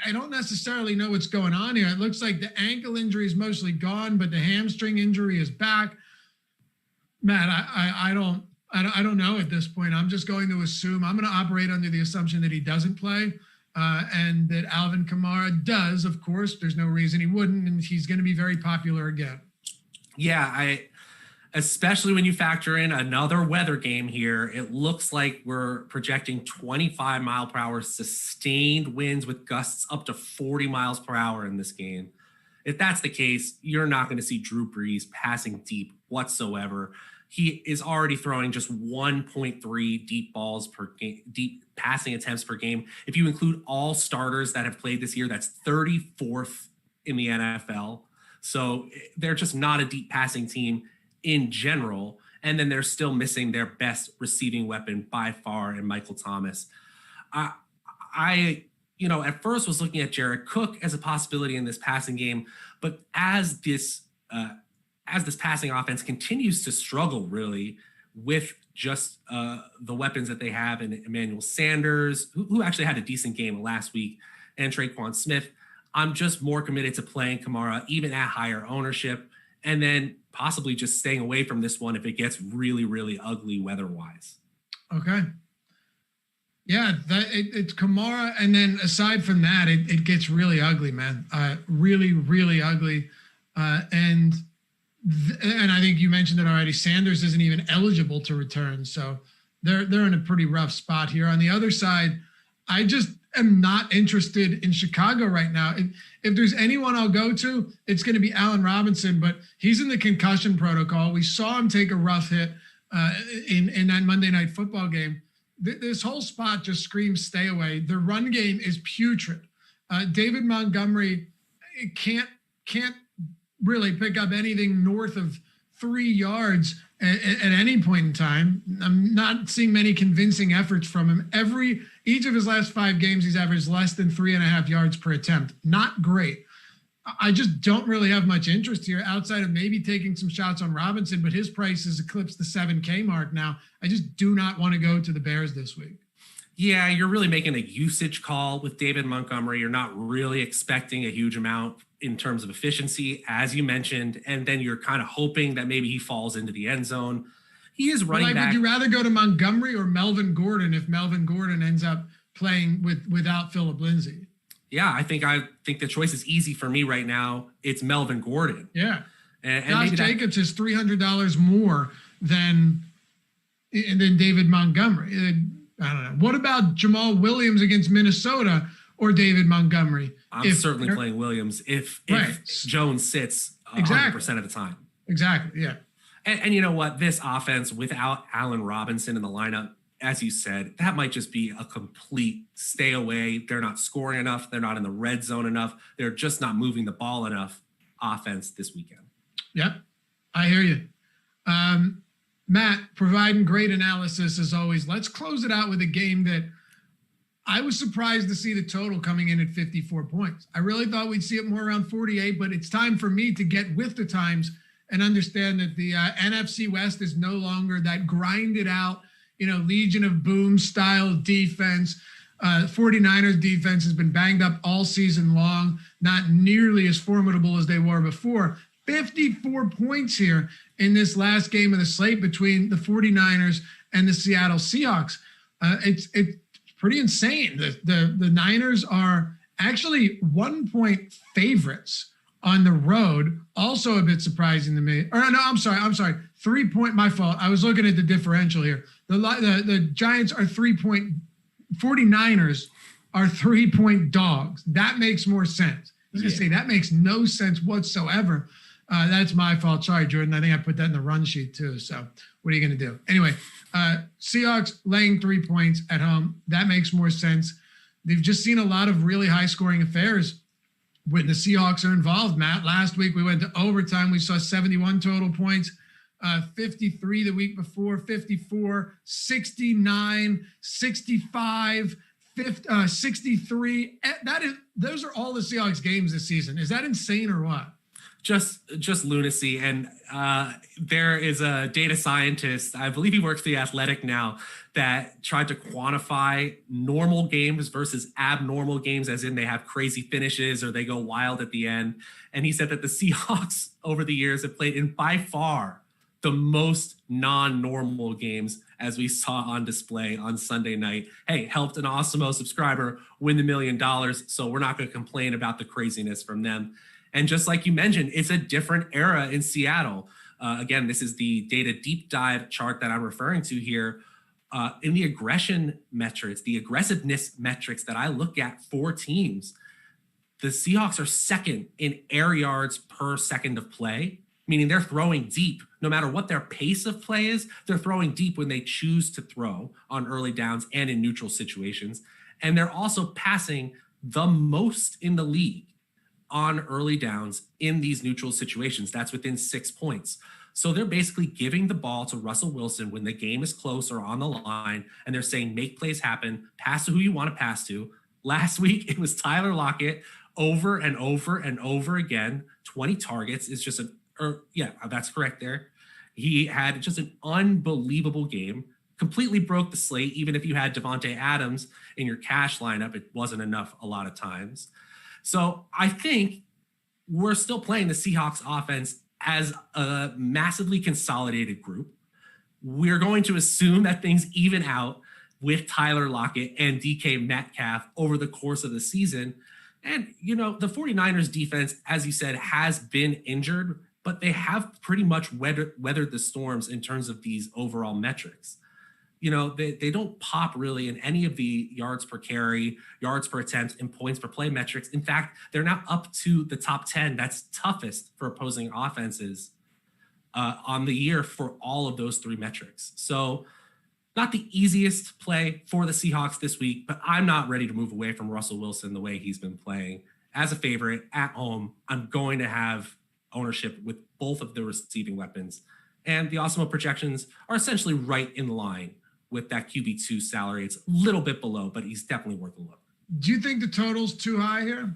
I don't necessarily know what's going on here. It looks like the ankle injury is mostly gone, but the hamstring injury is back. Matt, I don't know at this point. I'm just going to assume. I'm going to operate under the assumption that he doesn't play, and that Alvin Kamara does. Of course, there's no reason he wouldn't, and he's going to be very popular again. Yeah, especially when you factor in another weather game here, it looks like we're projecting 25 mile per hour sustained winds with gusts up to 40 miles per hour in this game. If that's the case, you're not going to see Drew Brees passing deep whatsoever. he is already throwing just 1.3 deep balls per game, deep passing attempts per game. If you include all starters that have played this year, that's 34th in the NFL. So they're just not a deep passing team in general. And then they're still missing their best receiving weapon by far in Michael Thomas. I at first was looking at Jared Cook as a possibility in this passing game, but as this passing offense continues to struggle really with just the weapons that they have in Emmanuel Sanders, who actually had a decent game last week, and Traquan Smith, I'm just more committed to playing Kamara even at higher ownership, and then possibly just staying away from this one if it gets really, really ugly weather-wise. Okay. Yeah, it's Kamara, and then aside from that, it gets really ugly, man. Really, really ugly. And I think you mentioned it already. Sanders isn't even eligible to return, so they're in a pretty rough spot here. On the other side, I just am not interested in Chicago right now. If there's anyone I'll go to, it's going to be Allen Robinson, but he's in the concussion protocol. We saw him take a rough hit in that Monday Night Football game. This whole spot just screams stay away. The run game is putrid. David Montgomery can't really pick up anything north of 3 yards at any point in time. I'm not seeing many convincing efforts from him. Each of his last 5 games, he's averaged less than 3.5 yards per attempt. Not great. I just don't really have much interest here outside of maybe taking some shots on Robinson, but his price has eclipsed the 7K mark now. I just do not want to go to the Bears this week. Yeah, you're really making a usage call with David Montgomery. You're not really expecting a huge amount in terms of efficiency, as you mentioned, and then you're kind of hoping that maybe he falls into the end zone. He is running back. Would you rather go to Montgomery or Melvin Gordon if Melvin Gordon ends up playing without Phillip Lindsay? Yeah, I think the choice is easy for me right now. It's Melvin Gordon. Yeah. And Josh Jacobs is $300 more than David Montgomery. I don't know. What about Jamal Williams against Minnesota or David Montgomery? I'm certainly playing Williams if Jones sits 100% of the time. Exactly, yeah. And you know what? This offense without Allen Robinson in the lineup, as you said, that might just be a complete stay away. They're not scoring enough. They're not in the red zone enough. They're just not moving the ball enough offense this weekend. Yep, I hear you. Matt, providing great analysis as always. Let's close it out with a game that I was surprised to see the total coming in at 54 points. I really thought we'd see it more around 48, but it's time for me to get with the times and understand that the NFC West is no longer that grinded out, Legion of Boom style defense. 49ers defense has been banged up all season long, not nearly as formidable as they were before. 54 points here in this last game of the slate between the 49ers and the Seattle Seahawks. It's pretty insane. The Niners are actually 1-point favorites on the road. Also a bit surprising to me. Or no, I'm sorry. 3-point, my fault. I was looking at the differential here. The Giants are 3-point, 49ers are 3-point dogs. That makes more sense. I was going to say that makes no sense whatsoever. That's my fault. Sorry, Jordan. I think I put that in the run sheet too. So what are you going to do? Anyway, Seahawks laying 3 points at home. That makes more sense. They've just seen a lot of really high scoring affairs when the Seahawks are involved, Matt. Last week we went to overtime. We saw 71 total points, 53 the week before, 54, 69, 65, 63. Those are all the Seahawks games this season. Is that insane or what? Just lunacy. And there is a data scientist, I believe he works for The Athletic now, that tried to quantify normal games versus abnormal games, as in they have crazy finishes or they go wild at the end. And he said that the Seahawks over the years have played in by far the most non-normal games, as we saw on display on Sunday night. Hey, helped an Awesemo subscriber win the $1 million, so we're not going to complain about the craziness from them. And just like you mentioned, it's a different era in Seattle. Again, this is the data deep dive chart that I'm referring to here. In the aggression metrics, the aggressiveness metrics that I look at for teams, the Seahawks are second in air yards per second of play, meaning they're throwing deep no matter what their pace of play is, they're throwing deep when they choose to throw on early downs and in neutral situations. And they're also passing the most in the league on early downs in these neutral situations. That's within 6 points. So they're basically giving the ball to Russell Wilson when the game is close or on the line, and they're saying, make plays happen, pass to who you want to pass to. Last week, it was Tyler Lockett over and over and over again. 20 targets is just that's correct there. He had just an unbelievable game, completely broke the slate. Even if you had Devontae Adams in your cash lineup, it wasn't enough a lot of times. So I think we're still playing the Seahawks offense as a massively consolidated group. We're going to assume that things even out with Tyler Lockett and DK Metcalf over the course of the season. And, the 49ers defense, as you said, has been injured, but they have pretty much weathered the storms in terms of these overall metrics. They don't pop really in any of the yards per carry, yards per attempt, and points per play metrics. In fact, they're now up to the top 10. That's toughest for opposing offenses on the year for all of those three metrics. So not the easiest play for the Seahawks this week, but I'm not ready to move away from Russell Wilson the way he's been playing. As a favorite at home, I'm going to have ownership with both of the receiving weapons. And the Awesemo projections are essentially right in line with that QB2 salary. It's a little bit below, but he's definitely worth a look. Do you think the total's too high here?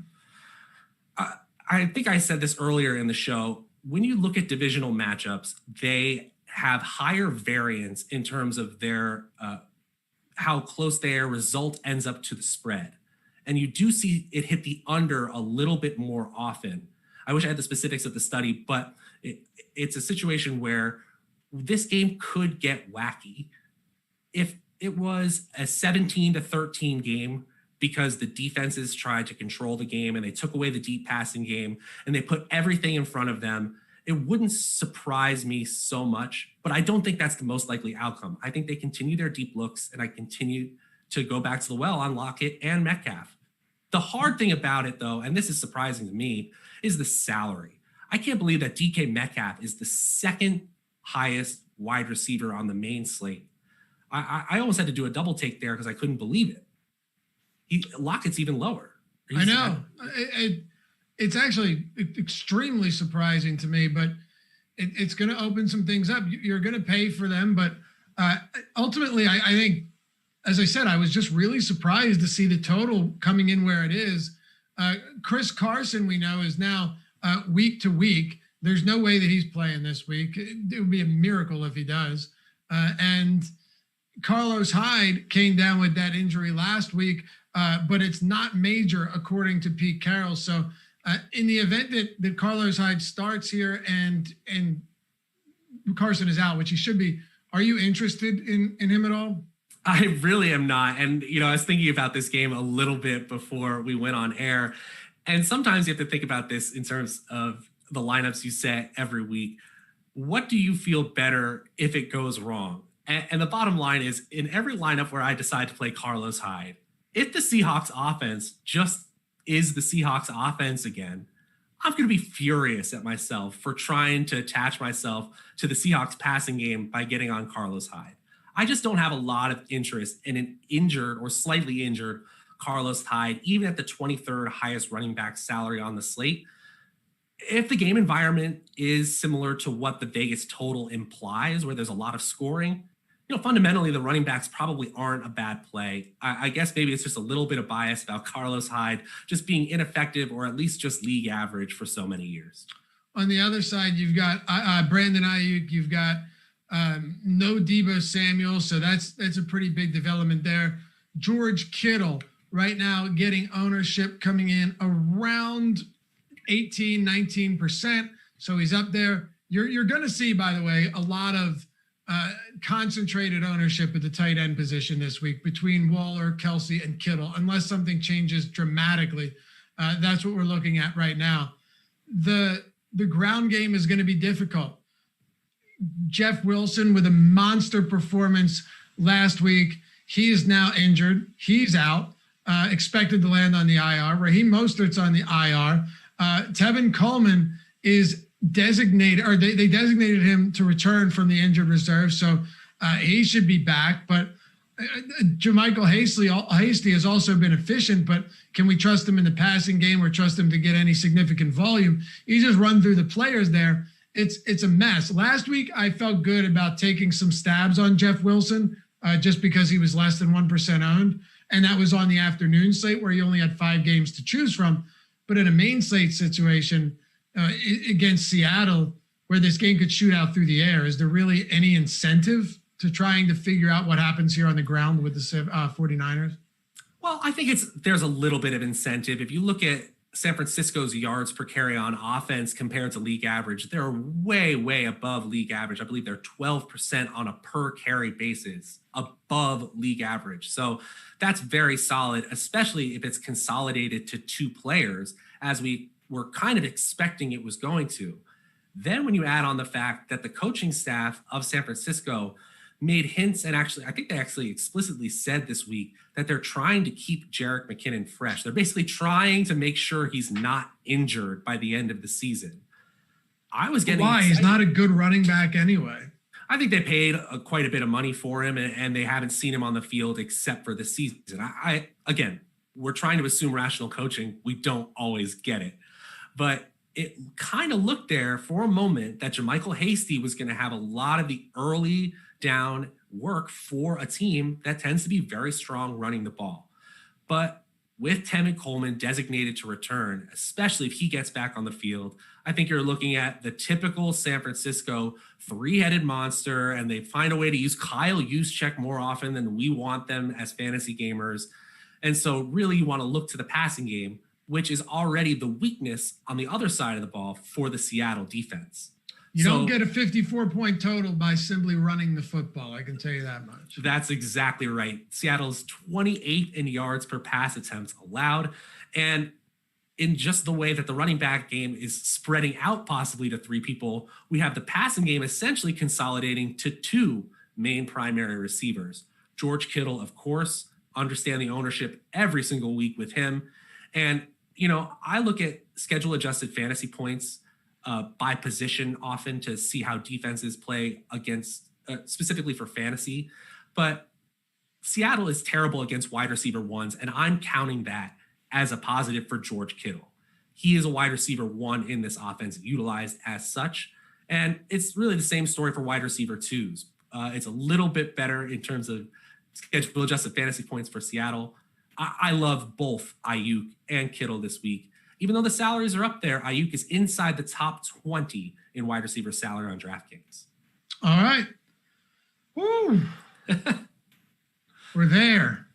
I think I said this earlier in the show. When you look at divisional matchups, they have higher variance in terms of their how close their result ends up to the spread. And you do see it hit the under a little bit more often. I wish I had the specifics of the study, but it's a situation where this game could get wacky. If it was a 17-13 game because the defenses tried to control the game and they took away the deep passing game and they put everything in front of them, it wouldn't surprise me so much, but I don't think that's the most likely outcome. I think they continue their deep looks, and I continue to go back to the well on Lockett and Metcalf. The hard thing about it, though, and this is surprising to me, is the salary. I can't believe that DK Metcalf is the second highest wide receiver on the main slate. I almost had to do a double take there because I couldn't believe it. Lockett's even lower. I know. It's actually extremely surprising to me, but it's going to open some things up. You're going to pay for them, but ultimately, I think, as I said, I was just really surprised to see the total coming in where it is. Chris Carson, we know, is now week to week. There's no way that he's playing this week. It would be a miracle if he does. And Carlos Hyde came down with that injury last week, but it's not major, according to Pete Carroll. So in the event that Carlos Hyde starts here and Carson is out, which he should be, are you interested in him at all? I really am not. And, I was thinking about this game a little bit before we went on air. And sometimes you have to think about this in terms of the lineups you set every week. What do you feel better if it goes wrong? And the bottom line is, in every lineup where I decide to play Carlos Hyde, if the Seahawks offense just is the Seahawks offense again, I'm going to be furious at myself for trying to attach myself to the Seahawks passing game by getting on Carlos Hyde. I just don't have a lot of interest in an injured or slightly injured Carlos Hyde, even at the 23rd highest running back salary on the slate. If the game environment is similar to what the Vegas total implies, where there's a lot of scoring, fundamentally the running backs probably aren't a bad play. I guess maybe it's just a little bit of bias about Carlos Hyde just being ineffective or at least just league average for so many years. On the other side, you've got Brandon Ayuk, you've got no Deebo Samuel, so that's a pretty big development there. George Kittle right now getting ownership coming in around 18-19%, so he's up there. You're going to see, by the way, a lot of concentrated ownership at the tight end position this week between Waller, Kelsey, and Kittle, unless something changes dramatically. That's what we're looking at right now. The ground game is going to be difficult. Jeff Wilson with a monster performance last week. He is now injured. He's out, expected to land on the IR. Raheem Mostert's on the IR. Tevin Coleman is designated, or they designated him to return from the injured reserve. So he should be back. But Jermichael Hasty has also been efficient, but can we trust him in the passing game or trust him to get any significant volume? You just run through the players there. It's a mess. Last week, I felt good about taking some stabs on Jeff Wilson just because he was less than 1% owned. And that was on the afternoon slate where you only had 5 games to choose from. But in a main slate situation against Seattle, where this game could shoot out through the air, is there really any incentive to trying to figure out what happens here on the ground with the 49ers? Well, I think there's a little bit of incentive. If you look at San Francisco's yards per carry on offense compared to league average, they're way, way above league average. I believe they're 12% on a per carry basis above league average. So that's very solid, especially if it's consolidated to 2 players, as we were kind of expecting it was going to. Then when you add on the fact that the coaching staff of San Francisco made hints, and I think they actually explicitly said this week that they're trying to keep Jerick McKinnon fresh. They're basically trying to make sure he's not injured by the end of the season. I was getting why? He's not a good running back anyway. I think they paid quite a bit of money for him, and they haven't seen him on the field except for the season. Again, we're trying to assume rational coaching. We don't always get it. But it kind of looked there for a moment that Jermichael Hasty was going to have a lot of the early down work for a team that tends to be very strong running the ball. But with Tevin Coleman designated to return, especially if he gets back on the field, I think you're looking at the typical San Francisco 3-headed monster, and they find a way to use Kyle Juszczyk more often than we want them as fantasy gamers. And so really you want to look to the passing game, which is already the weakness on the other side of the ball for the Seattle defense. You don't get a 54-point total by simply running the football. I can tell you that much. That's exactly right. Seattle's 28th in yards per pass attempts allowed. And in just the way that the running back game is spreading out possibly to 3 people, we have the passing game essentially consolidating to 2 main primary receivers. George Kittle, of course, understand the ownership every single week with him. And, I look at schedule adjusted fantasy points by position often to see how defenses play against, specifically for fantasy. But Seattle is terrible against wide receiver ones, and I'm counting that as a positive for George Kittle. He is a wide receiver 1 in this offense, utilized as such. And it's really the same story for wide receiver 2s. It's a little bit better in terms of schedule adjusted fantasy points for Seattle. I love both Ayuk and Kittle this week. Even though the salaries are up there, Ayuk is inside the top 20 in wide receiver salary on DraftKings. All right. Woo. We're there.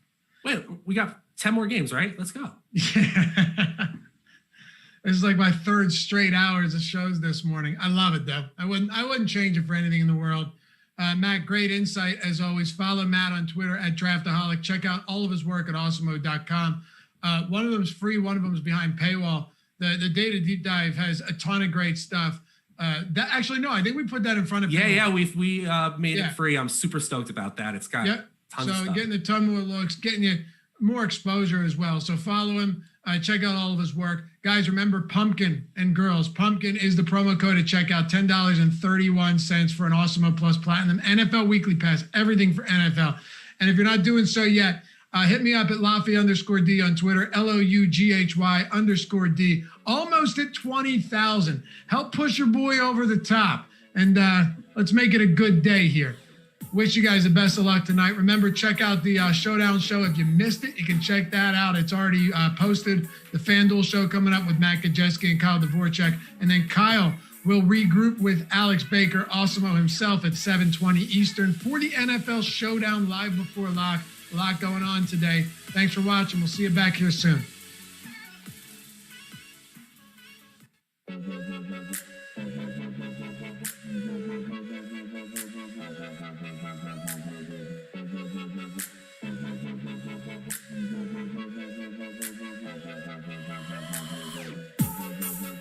Wait, we got 10 more games, right? Let's go. Yeah. This is like my 3rd straight hours of shows this morning. I love it, though. I wouldn't change it for anything in the world. Matt, great insight as always. Follow Matt on Twitter at Draftaholic. Check out all of his work at Awesemo.com. One of them is free. One of them is behind paywall. The Data Deep Dive has a ton of great stuff. I think we put that in front of people. Yeah, we made it free. I'm super stoked about that. It's got tons of stuff. Getting a ton more looks, getting you more exposure as well. So follow him. Check out all of his work. Guys, remember Pumpkin and girls. Pumpkin is the promo code at checkout, $10.31 for an Awesemo Plus Platinum NFL Weekly Pass, everything for NFL. And if you're not doing so yet, hit me up at Laffy_D on Twitter, LOUGHY_D. Almost at 20,000. Help push your boy over the top. And let's make it a good day here. Wish you guys the best of luck tonight. Remember, check out the Showdown show. If you missed it, you can check that out. It's already posted. The FanDuel show coming up with Matt Kajeski and Kyle Dvorchak. And then Kyle will regroup with Alex Baker, Awesemo himself, at 7:20 Eastern for the NFL Showdown live before lock. A lot going on today. Thanks for watching. We'll see you back here soon.